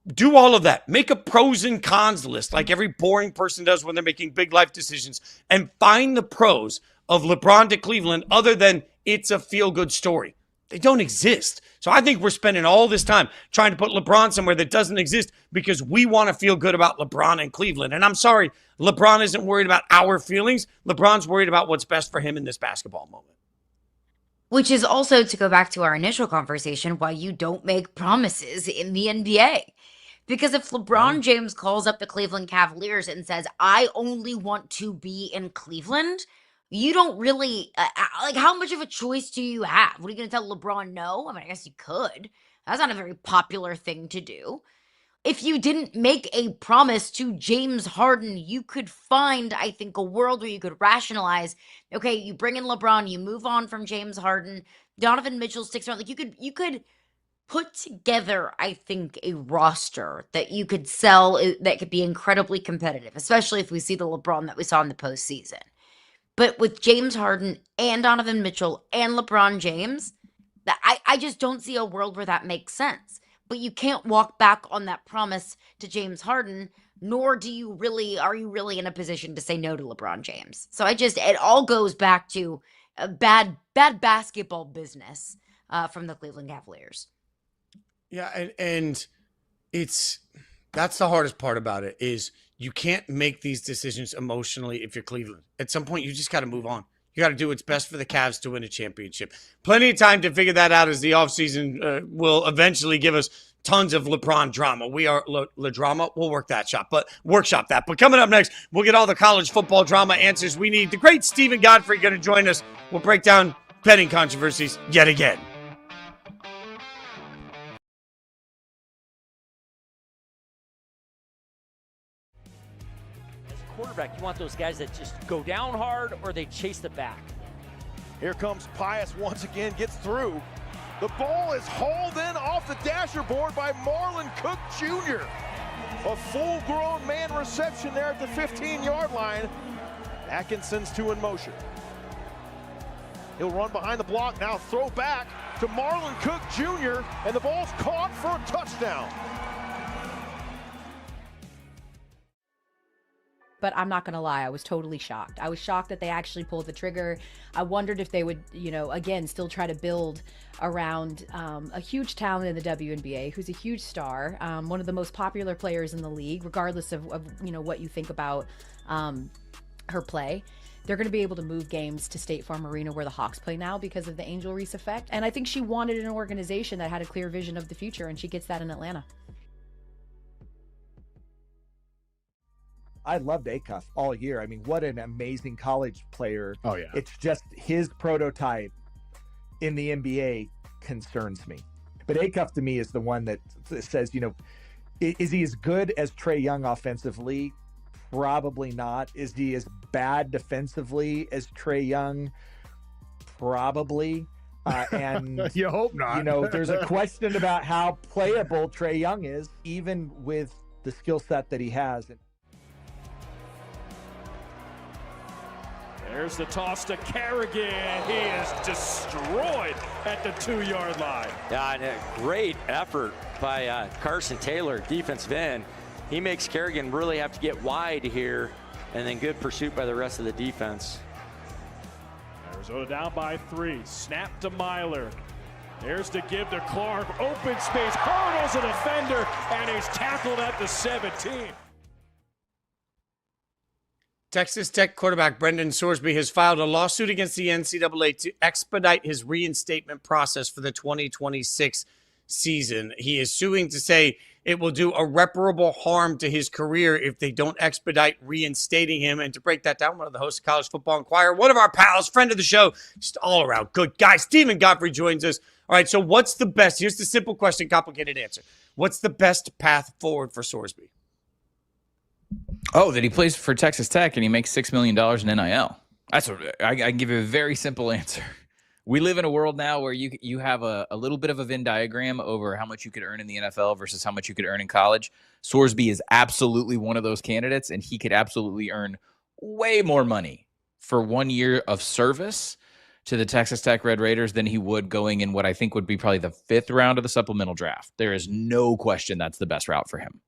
Do all of that. Make a pros and cons list like every boring person does when they're making big life decisions, and find the pros of LeBron to Cleveland other than it's a feel-good story. They don't exist. So I think we're spending all this time trying to put LeBron somewhere that doesn't exist because we want to feel good about LeBron in Cleveland. And I'm sorry, LeBron isn't worried about our feelings. LeBron's worried about what's best for him in this basketball moment. Which is also, to go back to our initial conversation, why you don't make promises in the NBA. Because if LeBron James calls up the Cleveland Cavaliers and says, I only want to be in Cleveland, you don't really, like, how much of a choice do you have? What are you going to tell LeBron no? I mean, I guess you could. That's not a very popular thing to do. If you didn't make a promise to James Harden, you could find, I think, a world where you could rationalize, okay, you bring in LeBron, you move on from James Harden, Donovan Mitchell sticks around. Like, you could put together, I think, a roster that you could sell that could be incredibly competitive, especially if we see the LeBron that we saw in the postseason. But with James Harden and Donovan Mitchell and LeBron James, I just don't see a world where that makes sense. But you can't walk back on that promise to James Harden, nor are you really in a position to say no to LeBron James. So it all goes back to a bad basketball business from the Cleveland Cavaliers. Yeah, and that's the hardest part about it is you can't make these decisions emotionally if you're Cleveland. At some point, you just got to move on. You got to do what's best for the Cavs to win a championship. Plenty of time to figure that out as the offseason will eventually give us tons of LeBron drama. We are Le Drama. We'll workshop that. But coming up next, we'll get all the college football drama answers we need. The great Stephen Godfrey going to join us. We'll break down betting controversies yet again. Quarterback, you want those guys that just go down hard or they chase the back. Here comes Pius once again, gets through. The ball is hauled in off the dasher board by Marlon Cook Jr. A full-grown man reception there at the 15-yard line. Atkinson's 2 in motion. He'll run behind the block now, throw back. to Marlon Cook Jr., and the ball's caught for a touchdown. But I'm not going to lie, I was totally shocked. I was shocked that they actually pulled the trigger. I wondered if they would, again, still try to build around a huge talent in the WNBA who's a huge star, one of the most popular players in the league, regardless of what you think about her play. They're going to be able to move games to State Farm Arena where the Hawks play now because of the Angel Reese effect. And I think she wanted an organization that had a clear vision of the future, and she gets that in Atlanta. I loved Acuff all year. I mean, what an amazing college player. Oh, yeah. It's just his prototype in the NBA concerns me. But Acuff to me is the one that says, is he as good as Trae Young offensively? Probably not. Is he as bad defensively as Trae Young? Probably. And you hope not. There's a question about how playable Trae Young is, even with the skill set that he has. There's the toss to Kerrigan. He is destroyed at the 2-yard line. Yeah, and a great effort by Carson Taylor, defensive end. He makes Kerrigan really have to get wide here, and then good pursuit by the rest of the defense. Arizona down by 3. Snap to Meyer. There's the give to Clark. Open space, hurdles a defender, and he's tackled at the 17. Texas Tech quarterback Brendan Sorsby has filed a lawsuit against the NCAA to expedite his reinstatement process for the 2026 season. He is suing to say it will do irreparable harm to his career if they don't expedite reinstating him. And to break that down, one of the hosts of College Football Inquirer, one of our pals, friend of the show, just all around good guy, Stephen Godfrey joins us. All right, so what's the best? Here's the simple question, complicated answer. What's the best path forward for Sorsby? Oh, that he plays for Texas Tech and he makes $6 million in NIL. That's I can give you a very simple answer. We live in a world now where you have a little bit of a Venn diagram over how much you could earn in the NFL versus how much you could earn in college. Sorsby is absolutely one of those candidates, and he could absolutely earn way more money for 1 year of service to the Texas Tech Red Raiders than he would going in what I think would be probably the 5th round of the supplemental draft. There is no question that's the best route for him.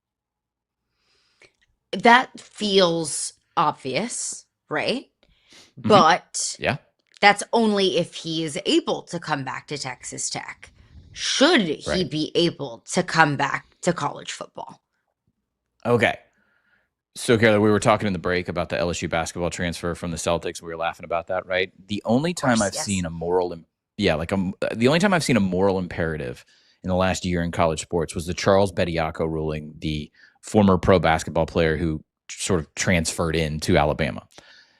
That feels obvious, right? Mm-hmm. But yeah, that's only if he is able to come back to Texas Tech. Should he be able to come back to college football? Okay. So, Carla, we were talking in the break about the LSU basketball transfer from the Celtics. We were laughing about that, right? The only time I've seen a moral, the only time I've seen a moral imperative in the last year in college sports was the Charles Bediako ruling, the former pro basketball player who sort of transferred into Alabama.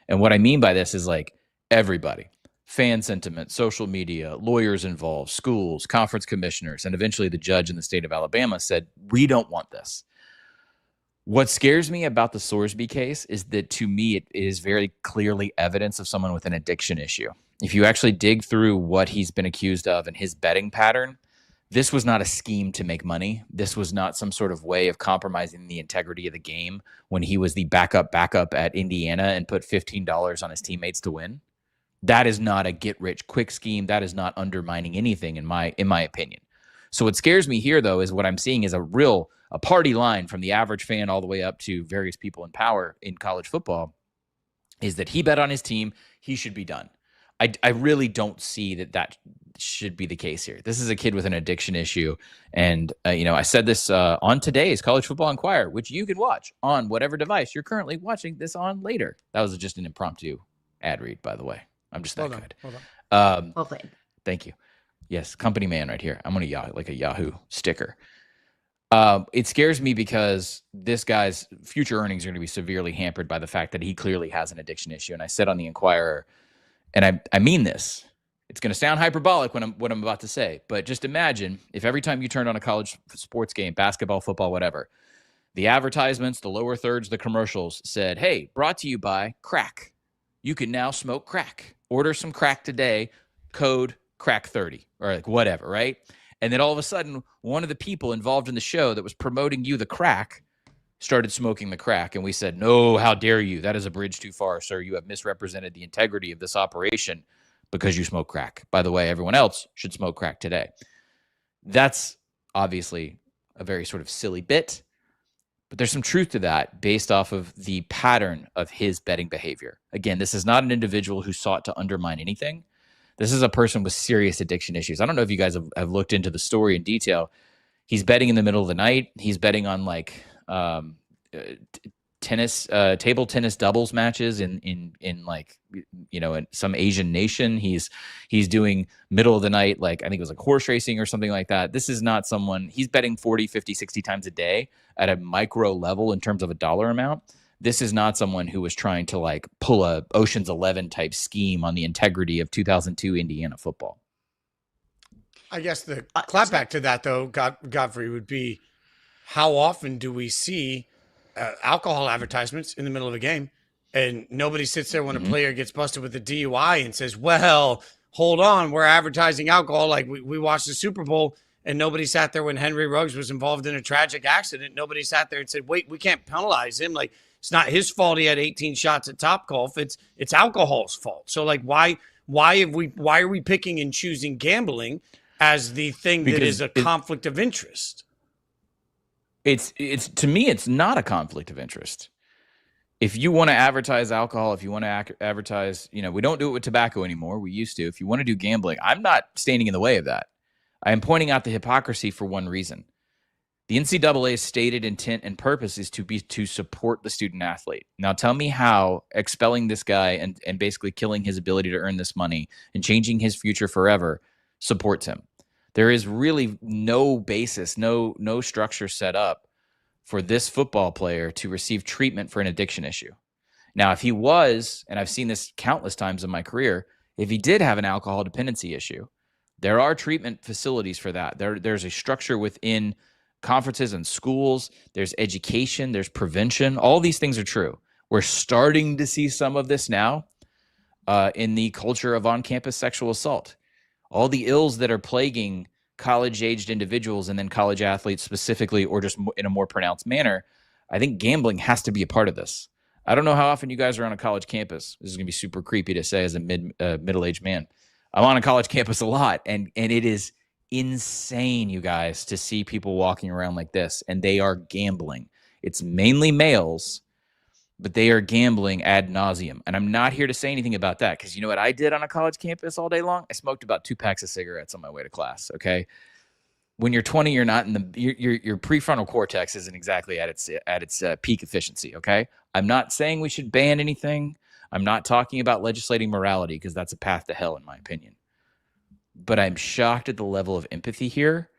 And what I mean by this is like everybody, fan sentiment, social media, lawyers involved, schools, conference commissioners, and eventually the judge in the state of Alabama said, we don't want this. What scares me about the Sorsby case is that to me, it is very clearly evidence of someone with an addiction issue. If you actually dig through what he's been accused of and his betting pattern, this was not a scheme to make money. This was not some sort of way of compromising the integrity of the game when he was the backup at Indiana and put $15 on his teammates to win. That is not a get-rich-quick scheme. That is not undermining anything in my opinion. So what scares me here, though, is what I'm seeing is a party line from the average fan all the way up to various people in power in college football is that he bet on his team. He should be done. I really don't see that should be the case here. This is a kid with an addiction issue. And, I said this on today's College Football Inquirer, which you can watch on whatever device you're currently watching this on later. That was just an impromptu ad read, by the way. I'm just that good. Well played. Thank you. Yes, company man right here. I'm on a Yahoo sticker. It scares me because this guy's future earnings are going to be severely hampered by the fact that he clearly has an addiction issue. And I said on the Inquirer, and I mean this, it's going to sound hyperbolic what I'm about to say, but just imagine if every time you turned on a college sports game, basketball, football, whatever, the advertisements, the lower thirds, the commercials said, hey, brought to you by crack. You can now smoke crack. Order some crack today, code crack30 or like whatever, right? And then all of a sudden, one of the people involved in the show that was promoting you the crack started smoking the crack. And we said, no, how dare you? That is a bridge too far, sir. You have misrepresented the integrity of this operation because you smoke crack. By the way, everyone else should smoke crack today. That's obviously a very sort of silly bit, but there's some truth to that based off of the pattern of his betting behavior. Again, this is not an individual who sought to undermine anything. This is a person with serious addiction issues. I don't know if you guys have looked into the story in detail. He's betting in the middle of the night. He's betting on like table tennis doubles matches in like, you know, in some Asian nation. He's doing middle of the night, like I think it was like horse racing or something like that. This is not someone, he's betting 40, 50, 60 times a day at a micro level in terms of a dollar amount. This is not someone who was trying to like pull a Ocean's 11 type scheme on the integrity of 2002 Indiana football. I guess the clapback to that, though, Godfrey, would be how often do we see alcohol advertisements in the middle of a game, and nobody sits there when a player gets busted with a DUI and says, well, hold on, we're advertising alcohol. Like we watched the Super Bowl, and nobody sat there when Henry Ruggs was involved in a tragic accident. Nobody sat there and said, wait, we can't penalize him. Like, it's not his fault he had 18 shots at Topgolf. It's alcohol's fault. So, like, why are we picking and choosing gambling as the thing that is a conflict of interest? It's to me, it's not a conflict of interest. If you want to advertise alcohol, if you want to advertise, you know, we don't do it with tobacco anymore. We used to. If you want to do gambling, I'm not standing in the way of that. I am pointing out the hypocrisy for one reason. The NCAA's stated intent and purpose is to support the student athlete. Now tell me how expelling this guy and basically killing his ability to earn this money and changing his future forever supports him. There is really no basis, no structure set up for this football player to receive treatment for an addiction issue. Now, if he was, and I've seen this countless times in my career, if he did have an alcohol dependency issue, there are treatment facilities for that. There's a structure within conferences and schools. There's education. There's prevention. All these things are true. We're starting to see some of this now in the culture of on-campus sexual assault. All the ills that are plaguing college-aged individuals and then college athletes specifically, or just in a more pronounced manner, I think gambling has to be a part of this. I don't know how often you guys are on a college campus. This is going to be super creepy to say as a middle-aged man. I'm on a college campus a lot, and it is insane, you guys, to see people walking around like this, and they are gambling. It's mainly males, but they are gambling ad nauseum. And I'm not here to say anything about that, because you know what I did on a college campus all day long? I smoked about 2 packs of cigarettes on my way to class, okay? When you're 20, you're not in the your prefrontal cortex isn't exactly at its peak efficiency, okay? I'm not saying we should ban anything. I'm not talking about legislating morality, because that's a path to hell, in my opinion. But I'm shocked at the level of empathy here.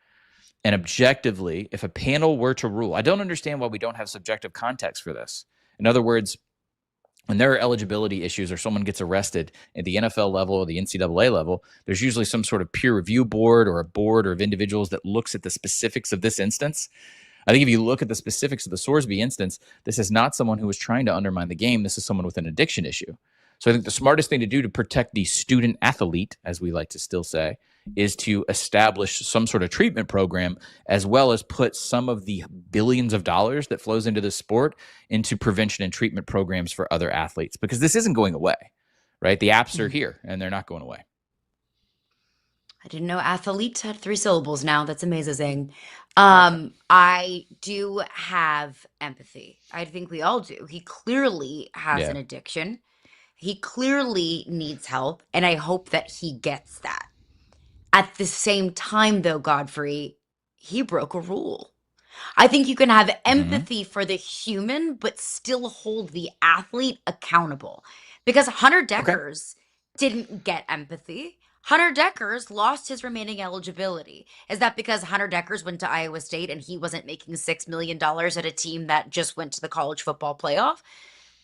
And objectively, if a panel were to rule, I don't understand why we don't have subjective context for this. In other words, when there are eligibility issues or someone gets arrested at the NFL level or the NCAA level, there's usually some sort of peer review board or a board or of individuals that looks at the specifics of this instance. I think if you look at the specifics of the Sorsby instance, this is not someone who was trying to undermine the game. This is someone with an addiction issue. So I think the smartest thing to do to protect the student athlete, as we like to still say, is to establish some sort of treatment program, as well as put some of the billions of dollars that flows into this sport into prevention and treatment programs for other athletes, because this isn't going away, right? The apps are here and they're not going away. I didn't know athlete had 3 syllables now. That's amazing. I do have empathy. I think we all do. He clearly has an addiction. He clearly needs help, and I hope that he gets that. At the same time, though, Godfrey, he broke a rule. I think you can have empathy for the human, but still hold the athlete accountable. Because Hunter Deckers didn't get empathy. Hunter Deckers lost his remaining eligibility. Is that because Hunter Deckers went to Iowa State and he wasn't making $6 million at a team that just went to the college football playoff?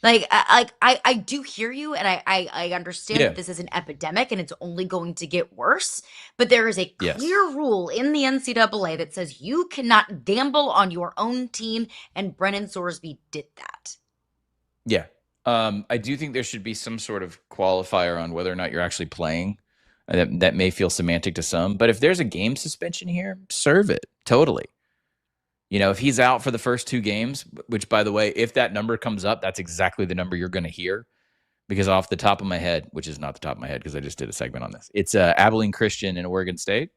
I do hear you, and I understand that this is an epidemic and it's only going to get worse. But there is a clear rule in the NCAA that says you cannot gamble on your own team, and Brennan Sorsby did that. Yeah. I do think there should be some sort of qualifier on whether or not you're actually playing. That may feel semantic to some, but if there's a game suspension here, serve it. Totally. You know, if he's out for the first 2 games, which, by the way, if that number comes up, that's exactly the number you're going to hear. because off the top of my head, which is not the top of my head because I just did a segment on this, it's Abilene Christian and Oregon State.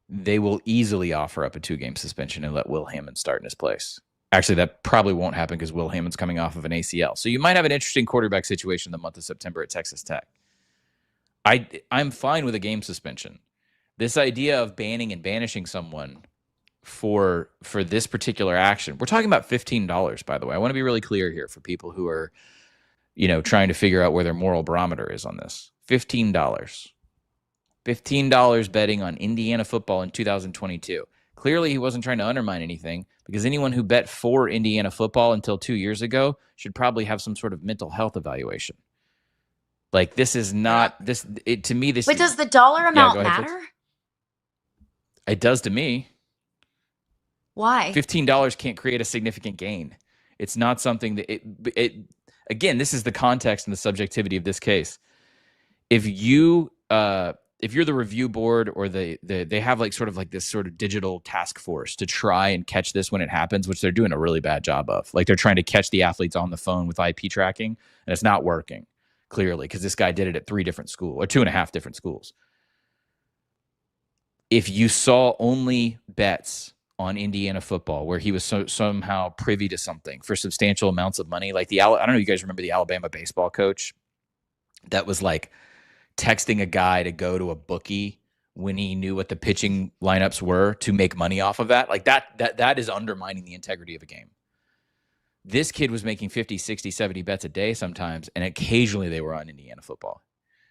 They will easily offer up a 2-game suspension and let Will Hammond start in his place. Actually, that probably won't happen because Will Hammond's coming off of an ACL. So you might have an interesting quarterback situation in the month of September at Texas Tech. I'm fine with a game suspension. This idea of banning and banishing someone for this particular action, we're talking about $15, by the way. I want to be really clear here for people who are, trying to figure out where their moral barometer is on this. $15. $15 betting on Indiana football in 2022. Clearly, he wasn't trying to undermine anything, because anyone who bet for Indiana football until 2 years ago should probably have some sort of mental health evaluation. Like, this is not this. To me, this. But does the dollar amount go ahead, matter? Fitz. It does to me. Why? $15 can't create a significant gain. It's not something that it. Again, this is the context and the subjectivity of this case. If you're the review board, or they have like sort of like this sort of digital task force to try and catch this when it happens, which they're doing a really bad job of. Like, they're trying to catch the athletes on the phone with IP tracking, and it's not working, clearly, because this guy did it at 3 different schools, or 2.5 different schools. If you saw only bets on Indiana football where he was somehow privy to something for substantial amounts of money, like I don't know if you guys remember the Alabama baseball coach that was like texting a guy to go to a bookie when he knew what the pitching lineups were to make money off of that. Like that is undermining the integrity of a game. This kid was making 50, 60, 70 bets a day sometimes, and occasionally they were on Indiana football.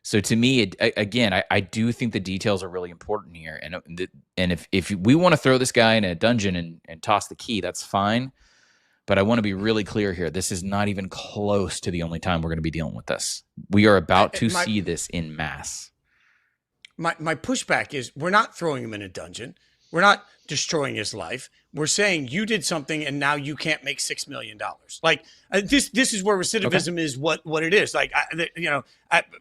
So to me, I do think the details are really important here. And if we want to throw this guy in a dungeon and toss the key, that's fine. But I want to be really clear here. This is not even close to the only time we're going to be dealing with this. We are about to see this in mass. My pushback is, we're not throwing him in a dungeon. We're not destroying his life. We're saying you did something and now you can't make $6 million. Like, this is where recidivism is what it is. Like,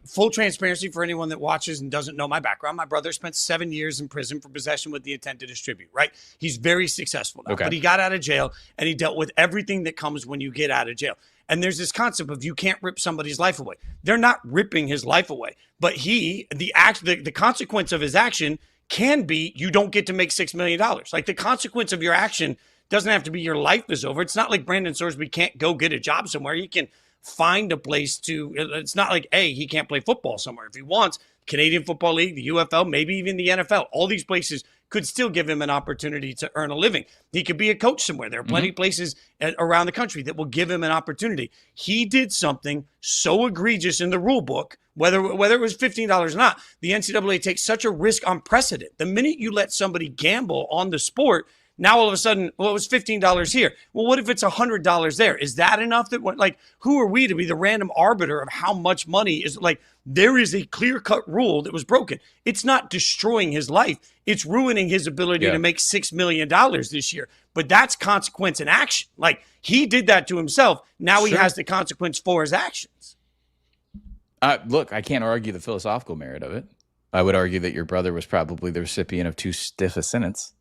full transparency for anyone that watches and doesn't know my background. My brother spent 7 years in prison for possession with the intent to distribute, right? He's very successful now, but he got out of jail and he dealt with everything that comes when you get out of jail. And there's this concept of you can't rip somebody's life away. They're not ripping his life away, but the consequence of his action can be you don't get to make $6 million. Like, the consequence of your action doesn't have to be your life is over. It's not like Brandon Sorsby can't go get a job somewhere. He can find a place to. It's not like, he can't play football somewhere. If he wants, Canadian Football League, the UFL, maybe even the NFL, all these places could still give him an opportunity to earn a living. He could be a coach somewhere. There are plenty of places around the country that will give him an opportunity. He did something so egregious in the rule book, whether it was $15 or not. The NCAA takes such a risk on precedent. The minute you let somebody gamble on the sport, now all of a sudden, it was $15 here. Well, what if it's $100 there? Is that enough? Who are we to be the random arbiter of how much money is? Like, there is a clear-cut rule that was broken. It's not destroying his life. It's ruining his ability to make $6 million this year. But that's consequence in action. Like, he did that to himself. Now he has the consequence for his actions. Look, I can't argue the philosophical merit of it. I would argue that your brother was probably the recipient of too stiff a sentence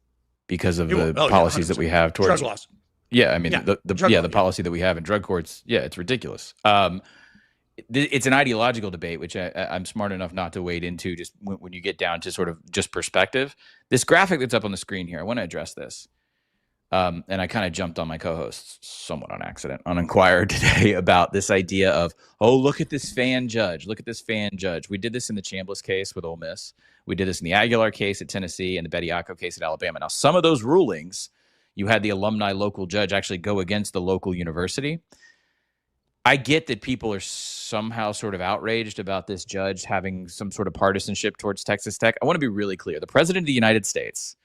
because of the policies that we have towards drug laws. Yeah, I mean, the policy that we have in drug courts, it's ridiculous. It's an ideological debate, which I'm smart enough not to wade into just when you get down to sort of just perspective. This graphic that's up on the screen here, I want to address this. And I kind of jumped on my co-host somewhat on accident on Inquirer today about this idea of, look at this fan judge. Look at this fan judge. We did this in the Chambliss case with Ole Miss. We did this in the Aguilar case at Tennessee and the Bediako case at Alabama. Now, some of those rulings, you had the alumni local judge actually go against the local university. I get that people are somehow sort of outraged about this judge having some sort of partisanship towards Texas Tech. I want to be really clear. The President of the United States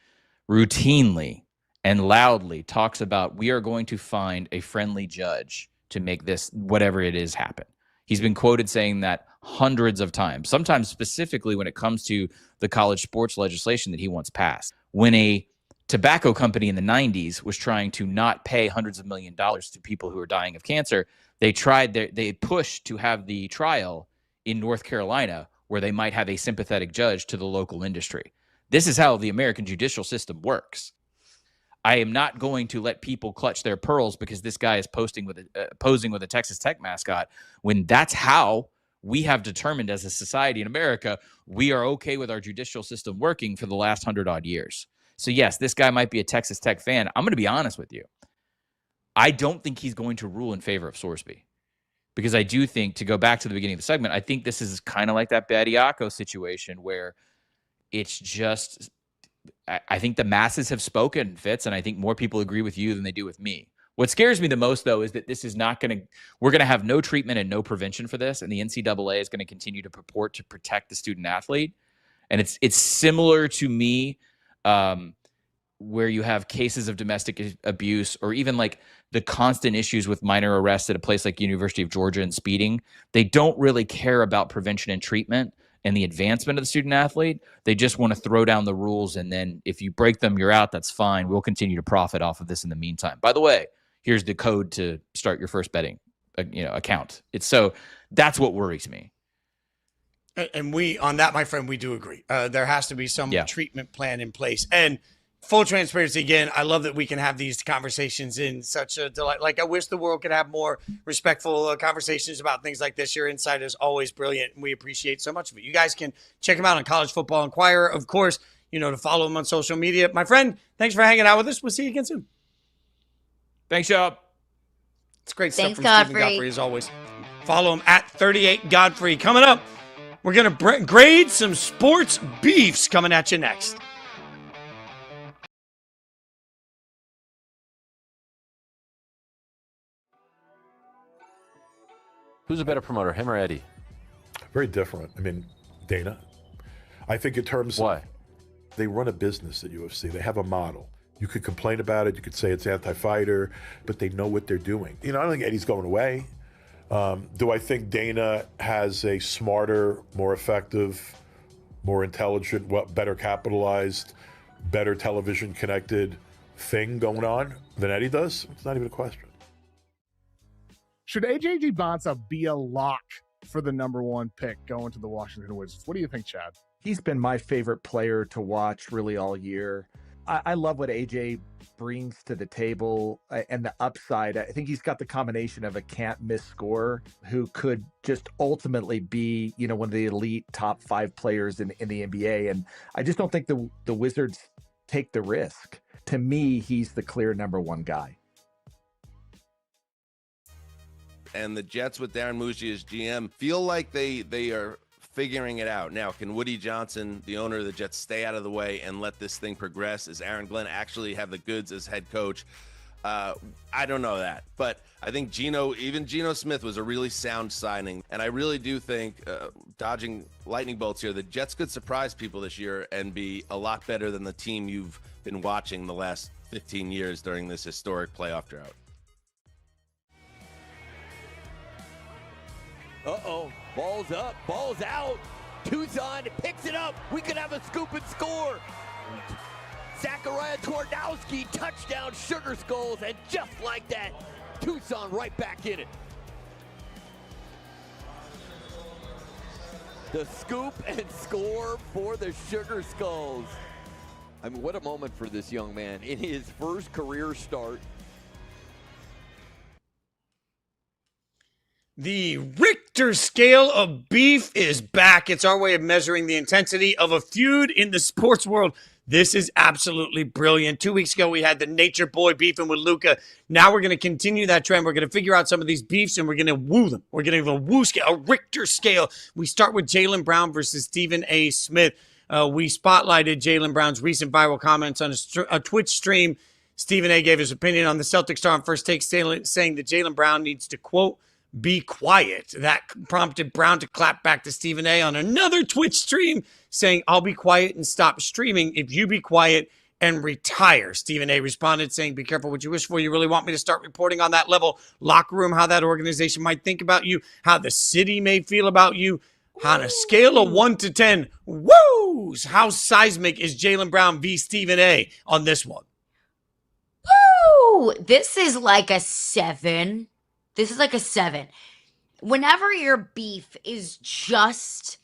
routinely and loudly talks about, we are going to find a friendly judge to make this, whatever it is, happen. He's been quoted saying that hundreds of times, sometimes specifically when it comes to the college sports legislation that he wants passed. When a tobacco company in the 90s was trying to not pay hundreds of millions of dollars to people who are dying of cancer, they pushed to have the trial in North Carolina where they might have a sympathetic judge to the local industry. This is how the American judicial system works. I am not going to let people clutch their pearls because this guy is posing with a Texas Tech mascot, when that's how we have determined as a society in America we are okay with our judicial system working for the last 100-odd years. So yes, this guy might be a Texas Tech fan. I'm going to be honest with you. I don't think he's going to rule in favor of Sorsby, because I do think, to go back to the beginning of the segment, I think this is kind of like that Badiako situation where it's just, I think the masses have spoken, Fitz, and I think more people agree with you than they do with me. What scares me the most, though, is that this is not going to, we're going to have no treatment and no prevention for this, and the NCAA is going to continue to purport to protect the student athlete. And it's similar to me, where you have cases of domestic abuse, or even like the constant issues with minor arrests at a place like University of Georgia and speeding. They don't really care about prevention and treatment and the advancement of the student athlete. They just want to throw down the rules, and then if you break them, you're out. That's fine. We'll continue to profit off of this in the meantime. By the way, here's the code to start your first betting account. That's what worries me. And we, on that, my friend, we do agree. There has to be some treatment plan in place. And full transparency, again, I love that we can have these conversations in such a delight. Like, I wish the world could have more respectful conversations about things like this. Your insight is always brilliant, and we appreciate so much of it. You guys can check him out on College Football Inquirer, of course, to follow him on social media. My friend, thanks for hanging out with us. We'll see you again soon. Thanks, Job. It's great stuff from Stephen Godfrey, as always. Follow him at 38 Godfrey. Coming up, we're going to grade some sports beefs coming at you next. Who's a better promoter, him or Eddie? Very different. I mean, Dana. I think in terms Why? of, they run a business at UFC. They have a model. You could complain about it. You could say it's anti-fighter, but they know what they're doing. I don't think Eddie's going away. Do I think Dana has a smarter, more effective, more intelligent, better capitalized, better television connected thing going on than Eddie does? It's not even a question. Should AJ Bonsa be a lock for the number one pick going to the Washington Wizards? What do you think, Chad? He's been my favorite player to watch really all year. I love what AJ brings to the table and the upside. I think he's got the combination of a can't miss scorer who could just ultimately be, one of the elite top 5 players in the NBA. And I just don't think the Wizards take the risk. To me, he's the clear number one guy. And the Jets with Darren Muji as GM feel like they are figuring it out. Now, can Woody Johnson, the owner of the Jets, stay out of the way and let this thing progress? Does Aaron Glenn actually have the goods as head coach? I don't know that. But I think Geno Smith was a really sound signing. And I really do think, dodging lightning bolts here, the Jets could surprise people this year and be a lot better than the team you've been watching the last 15 years during this historic playoff drought. Uh-oh, ball's up, ball's out. Tucson picks it up. We could have a scoop and score. Zachariah Twardowski, touchdown, Sugar Skulls, and just like that, Tucson right back in it. The scoop and score for the Sugar Skulls. I mean, what a moment for this young man in his first career start. The Richter scale of beef is back. It's our way of measuring the intensity of a feud in the sports world. This is absolutely brilliant. 2 weeks ago, we had the Nature Boy beefing with Luka. Now we're going to continue that trend. We're going to figure out some of these beefs, and we're going to woo them. We're going to give a woo scale, a Richter scale. We start with Jaylen Brown versus Stephen A. Smith. We spotlighted Jaylen Brown's recent viral comments on a Twitch stream. Stephen A. gave his opinion on the Celtics star on First Take, saying that Jaylen Brown needs to, quote, be quiet. That prompted Brown to clap back to Stephen A. on another Twitch stream, saying, I'll be quiet and stop streaming if you be quiet and retire. Stephen A. responded, saying, be careful what you wish for. You really want me to start reporting on that level? Locker room, how that organization might think about you, how the city may feel about you. On a scale of 1 to 10, woos! How seismic is Jaylen Brown v. Stephen A. on this one? Woo! This is like a 7. This is like a 7. Whenever your beef is just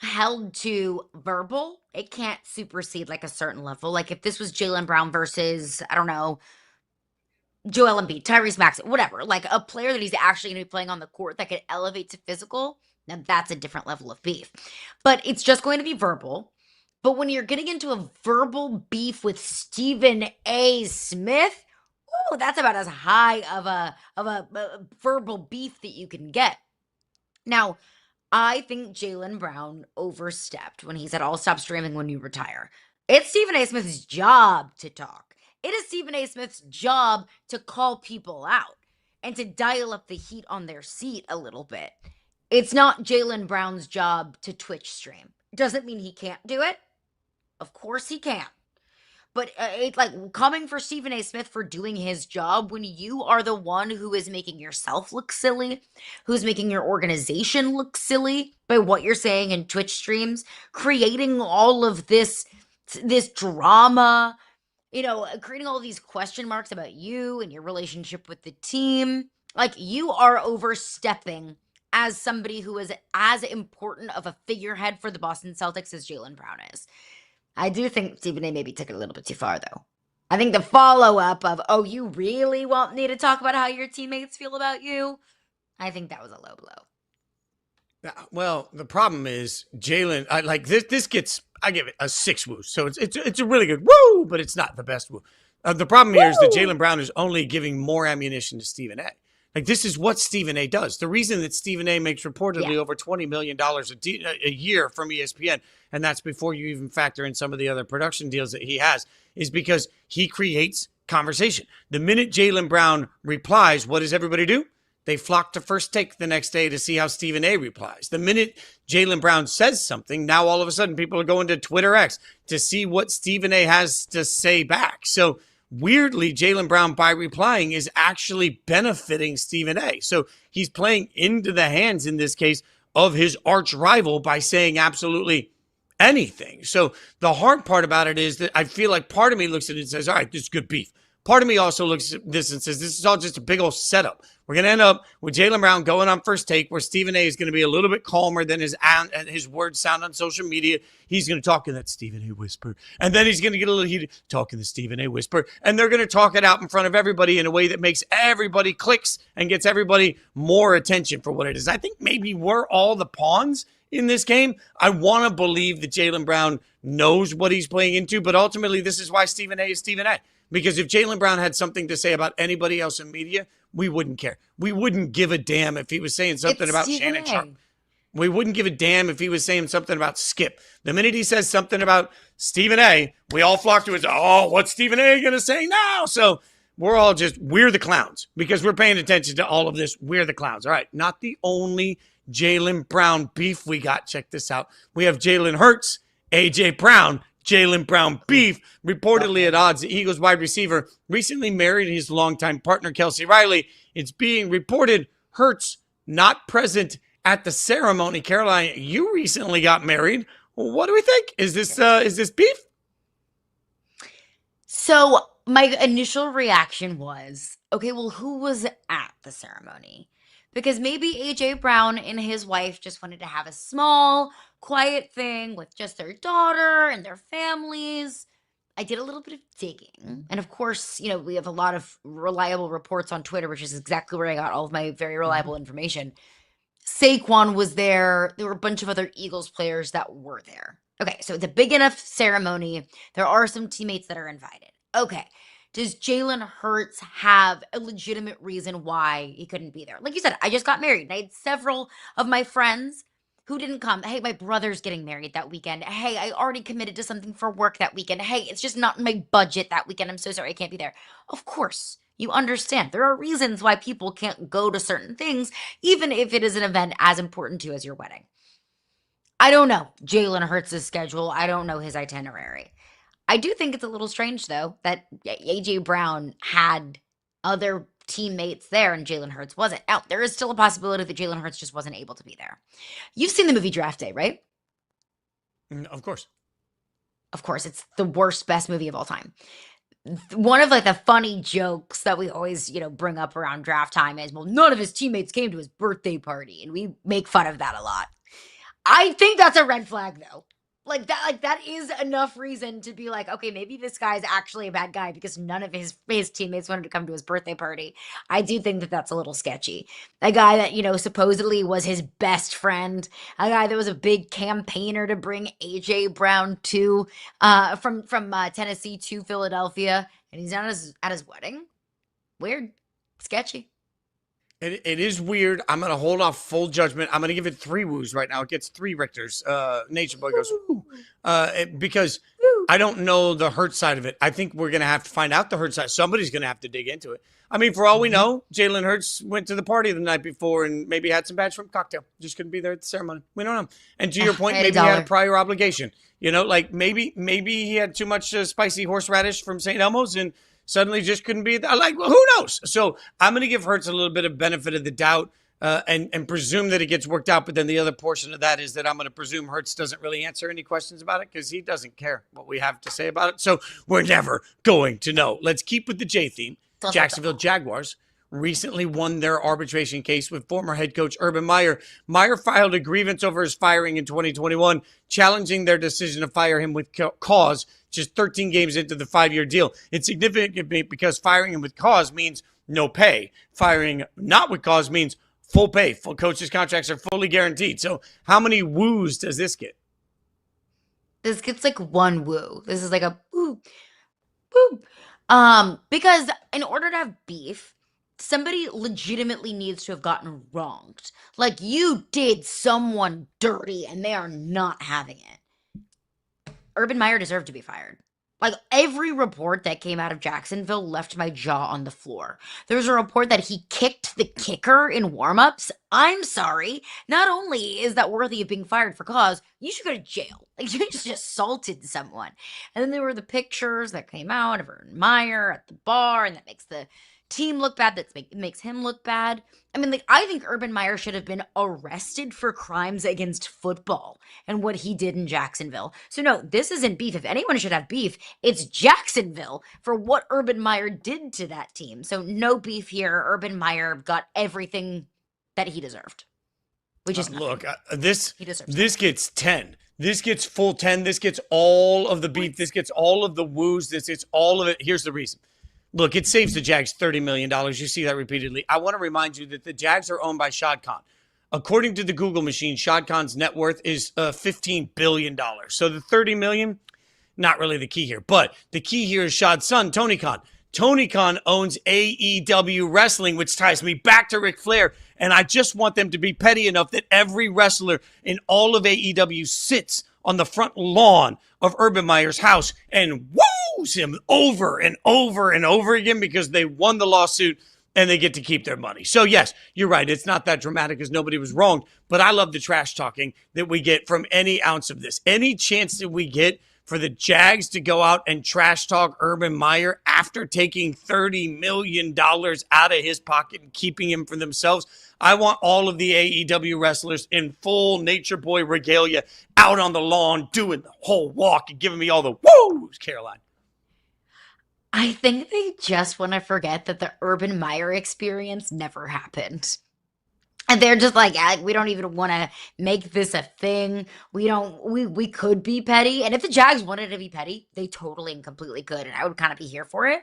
held to verbal. It can't supersede like a certain level. Like if this was Jaylen Brown versus, I don't know, Joel Embiid, Tyrese Maxey, whatever, like a player that he's actually going to be playing on the court that could elevate to physical, now that's a different level of beef. But it's just going to be verbal. But when you're getting into a verbal beef with Stephen A. Smith, oh, that's about as high of a verbal beef that you can get. Now, I think Jaylen Brown overstepped when he said, I'll stop streaming when you retire. It's Stephen A. Smith's job to talk. It is Stephen A. Smith's job to call people out and to dial up the heat on their seat a little bit. It's not Jaylen Brown's job to Twitch stream. Doesn't mean he can't do it. Of course he can. But it's like coming for Stephen A. Smith for doing his job when you are the one who is making yourself look silly, who's making your organization look silly by what you're saying in Twitch streams, creating all of this drama, creating all these question marks about you and your relationship with the team. Like, you are overstepping as somebody who is as important of a figurehead for the Boston Celtics as Jaylen Brown is. I do think Stephen A. maybe took it a little bit too far, though. I think the follow-up of, oh, you really want me to talk about how your teammates feel about you? I think that was a low blow. Well, the problem is Jaylen, I give it a 6 woo. So it's a really good woo, but it's not the best woo. The problem here is that Jaylen Brown is only giving more ammunition to Stephen A. Like, this is what Stephen A. does. The reason that Stephen A. makes reportedly over $20 million a year from ESPN, and that's before you even factor in some of the other production deals that he has, is because he creates conversation. The minute Jaylen Brown replies, what does everybody do? They flock to First Take the next day to see how Stephen A. replies. The minute Jaylen Brown says something, now all of a sudden people are going to Twitter X to see what Stephen A. has to say back. So weirdly, Jaylen Brown, by replying, is actually benefiting Stephen A. So he's playing into the hands, in this case, of his arch rival by saying absolutely anything. So the hard part about it is that I feel like part of me looks at it and says, all right, this is good beef. Part of me also looks at this and says, this is all just a big old setup. We're going to end up with Jaylen Brown going on First Take, where Stephen A. is going to be a little bit calmer than his words sound on social media. He's going to talk in that Stephen A. whisper. And then he's going to get a little heated, talking the Stephen A. whisper. And they're going to talk it out in front of everybody in a way that makes everybody clicks and gets everybody more attention for what it is. I think maybe we're all the pawns in this game. I want to believe that Jaylen Brown knows what he's playing into, but ultimately this is why Stephen A. is Stephen A. Because if Jaylen Brown had something to say about anybody else in media, we wouldn't care. We wouldn't give a damn if he was saying something about Shannon Sharp. We wouldn't give a damn if he was saying something about Skip. The minute he says something about Stephen A., we all flock to it. Oh, what's Stephen A. going to say now? So we're the clowns because we're paying attention to all of this. We're the clowns. All right, not the only Jaylen Brown beef we got. Check this out. We have Jalen Hurts, A.J. Brown, Jaylen Brown beef, reportedly at odds. The Eagles wide receiver recently married his longtime partner, Kelsey Riley. It's being reported Hurts not present at the ceremony. Caroline, you recently got married. What do we think? Is this beef? So my initial reaction was, okay, well, who was at the ceremony? Because maybe AJ Brown and his wife just wanted to have a small, quiet thing with just their daughter and their families. I did a little bit of digging. And of course, we have a lot of reliable reports on Twitter, which is exactly where I got all of my very reliable information. Saquon was there. There were a bunch of other Eagles players that were there. Okay, so it's a big enough ceremony. There are some teammates that are invited. Okay. Does Jalen Hurts have a legitimate reason why he couldn't be there? Like you said, I just got married. And I had several of my friends who didn't come. Hey, my brother's getting married that weekend. Hey, I already committed to something for work that weekend. Hey, it's just not in my budget that weekend. I'm so sorry I can't be there. Of course, you understand. There are reasons why people can't go to certain things, even if it is an event as important to you as your wedding. I don't know Jalen Hurts' schedule. I don't know his itinerary. I do think it's a little strange, though, that A.J. Brown had other teammates there and Jalen Hurts wasn't. Now, there is still a possibility that Jalen Hurts just wasn't able to be there. You've seen the movie Draft Day, right? Of course. Of course. It's the worst, best movie of all time. One of the funny jokes that we always, bring up around draft time is, well, none of his teammates came to his birthday party. And we make fun of that a lot. I think that's a red flag, though. Like that is enough reason to be like, okay, maybe this guy's actually a bad guy because none of his teammates wanted to come to his birthday party. I do think that that's a little sketchy. A guy that, supposedly was his best friend, a guy that was a big campaigner to bring AJ Brown to from Tennessee to Philadelphia, and he's not at his wedding. Weird, sketchy. It is weird. I'm going to hold off full judgment. I'm going to give it 3 woos right now. It gets 3 Richters. Nature Boy goes, woo. Because I don't know the hurt side of it. I think we're going to have to find out the hurt side. Somebody's going to have to dig into it. I mean, for all we know, Jalen Hurts went to the party the night before and maybe had some bad shrimp cocktail. Just couldn't be there at the ceremony. We don't know. And to your point, maybe he had a prior obligation. Like maybe he had too much spicy horseradish from St. Elmo's and suddenly just couldn't be like, well, who knows? So I'm going to give Hurts a little bit of benefit of the doubt and presume that it gets worked out. But then the other portion of that is that I'm going to presume Hurts doesn't really answer any questions about it because he doesn't care what we have to say about it. So we're never going to know. Let's keep with the J theme. Jacksonville Jaguars recently won their arbitration case with former head coach Urban Meyer. Meyer filed a grievance over his firing in 2021, challenging their decision to fire him with cause just 13 games into the 5-year deal. It's significant because firing him with cause means no pay. Firing not with cause means full pay. Full coaches' contracts are fully guaranteed. So how many woos does this get? This gets like 1 woo. This is like a woo, woo. Because in order to have beef, somebody legitimately needs to have gotten wronged. Like you did someone dirty and they are not having it. Urban Meyer deserved to be fired. Like every report that came out of Jacksonville left my jaw on the floor. There's a report that he kicked the kicker in warmups. I'm sorry. Not only is that worthy of being fired for cause, you should go to jail. Like you just assaulted someone. And then there were the pictures that came out of Urban Meyer at the bar, and that makes the team look bad. That makes him look bad. I mean, I think Urban Meyer should have been arrested for crimes against football and what he did in Jacksonville. So no, this isn't beef. If anyone should have beef, it's Jacksonville for what Urban Meyer did to that team. So no beef here. Urban Meyer got everything that he deserved. Which is look, this gets 10. This gets full 10. This gets all of the beef. This gets all of the woos. This gets all of it. Here's the reason. Look, it saves the Jags $30 million. You see that repeatedly. I want to remind you that the Jags are owned by Shad Khan. According to the Google machine, Shad Khan's net worth is $15 billion. So the $30 million, not really the key here. But the key here is Shad's son, Tony Khan. Tony Khan owns AEW Wrestling, which ties me back to Ric Flair. And I just want them to be petty enough that every wrestler in all of AEW sits on the front lawn of Urban Meyer's house and woos him over and over and over again because they won the lawsuit and they get to keep their money. So yes, you're right. It's not that dramatic because nobody was wronged, but I love the trash talking that we get from any ounce of this. Any chance that we get for the Jags to go out and trash talk Urban Meyer after taking $30 million out of his pocket and keeping him for themselves. I want all of the AEW wrestlers in full Nature Boy regalia out on the lawn doing the whole walk and giving me all the woos, Caroline. I think they just want to forget that the Urban Meyer experience never happened. And they're just like, we don't even want to make this a thing. We could be petty. And if the Jags wanted to be petty, they totally and completely could. And I would kind of be here for it.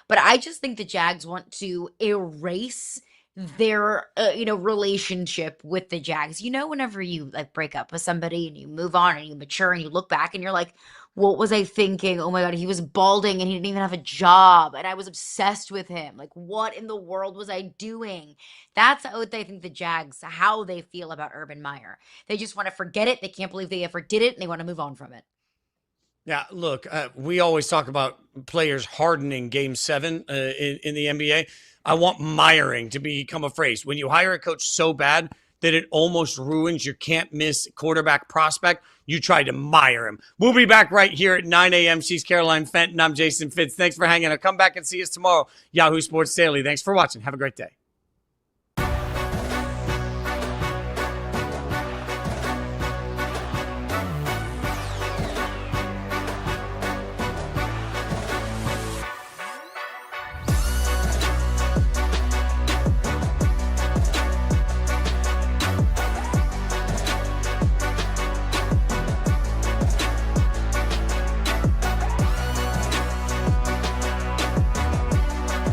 But I just think the Jags want to erase their, relationship with the Jags. Whenever you break up with somebody and you move on and you mature and you look back and you're like, what was I thinking? Oh my God, he was balding and he didn't even have a job. And I was obsessed with him. Like, what in the world was I doing? That's what I think the Jags, how they feel about Urban Meyer. They just want to forget it. They can't believe they ever did it. And they want to move on from it. Yeah, look, we always talk about players hardening Game 7 in the NBA. I want Meyering to become a phrase. When you hire a coach so bad that it almost ruins your can't-miss quarterback prospect, you try to Meyer him. We'll be back right here at 9 a.m. She's Caroline Fenton. I'm Jason Fitz. Thanks for hanging out. Come back and see us tomorrow. Yahoo Sports Daily. Thanks for watching. Have a great day.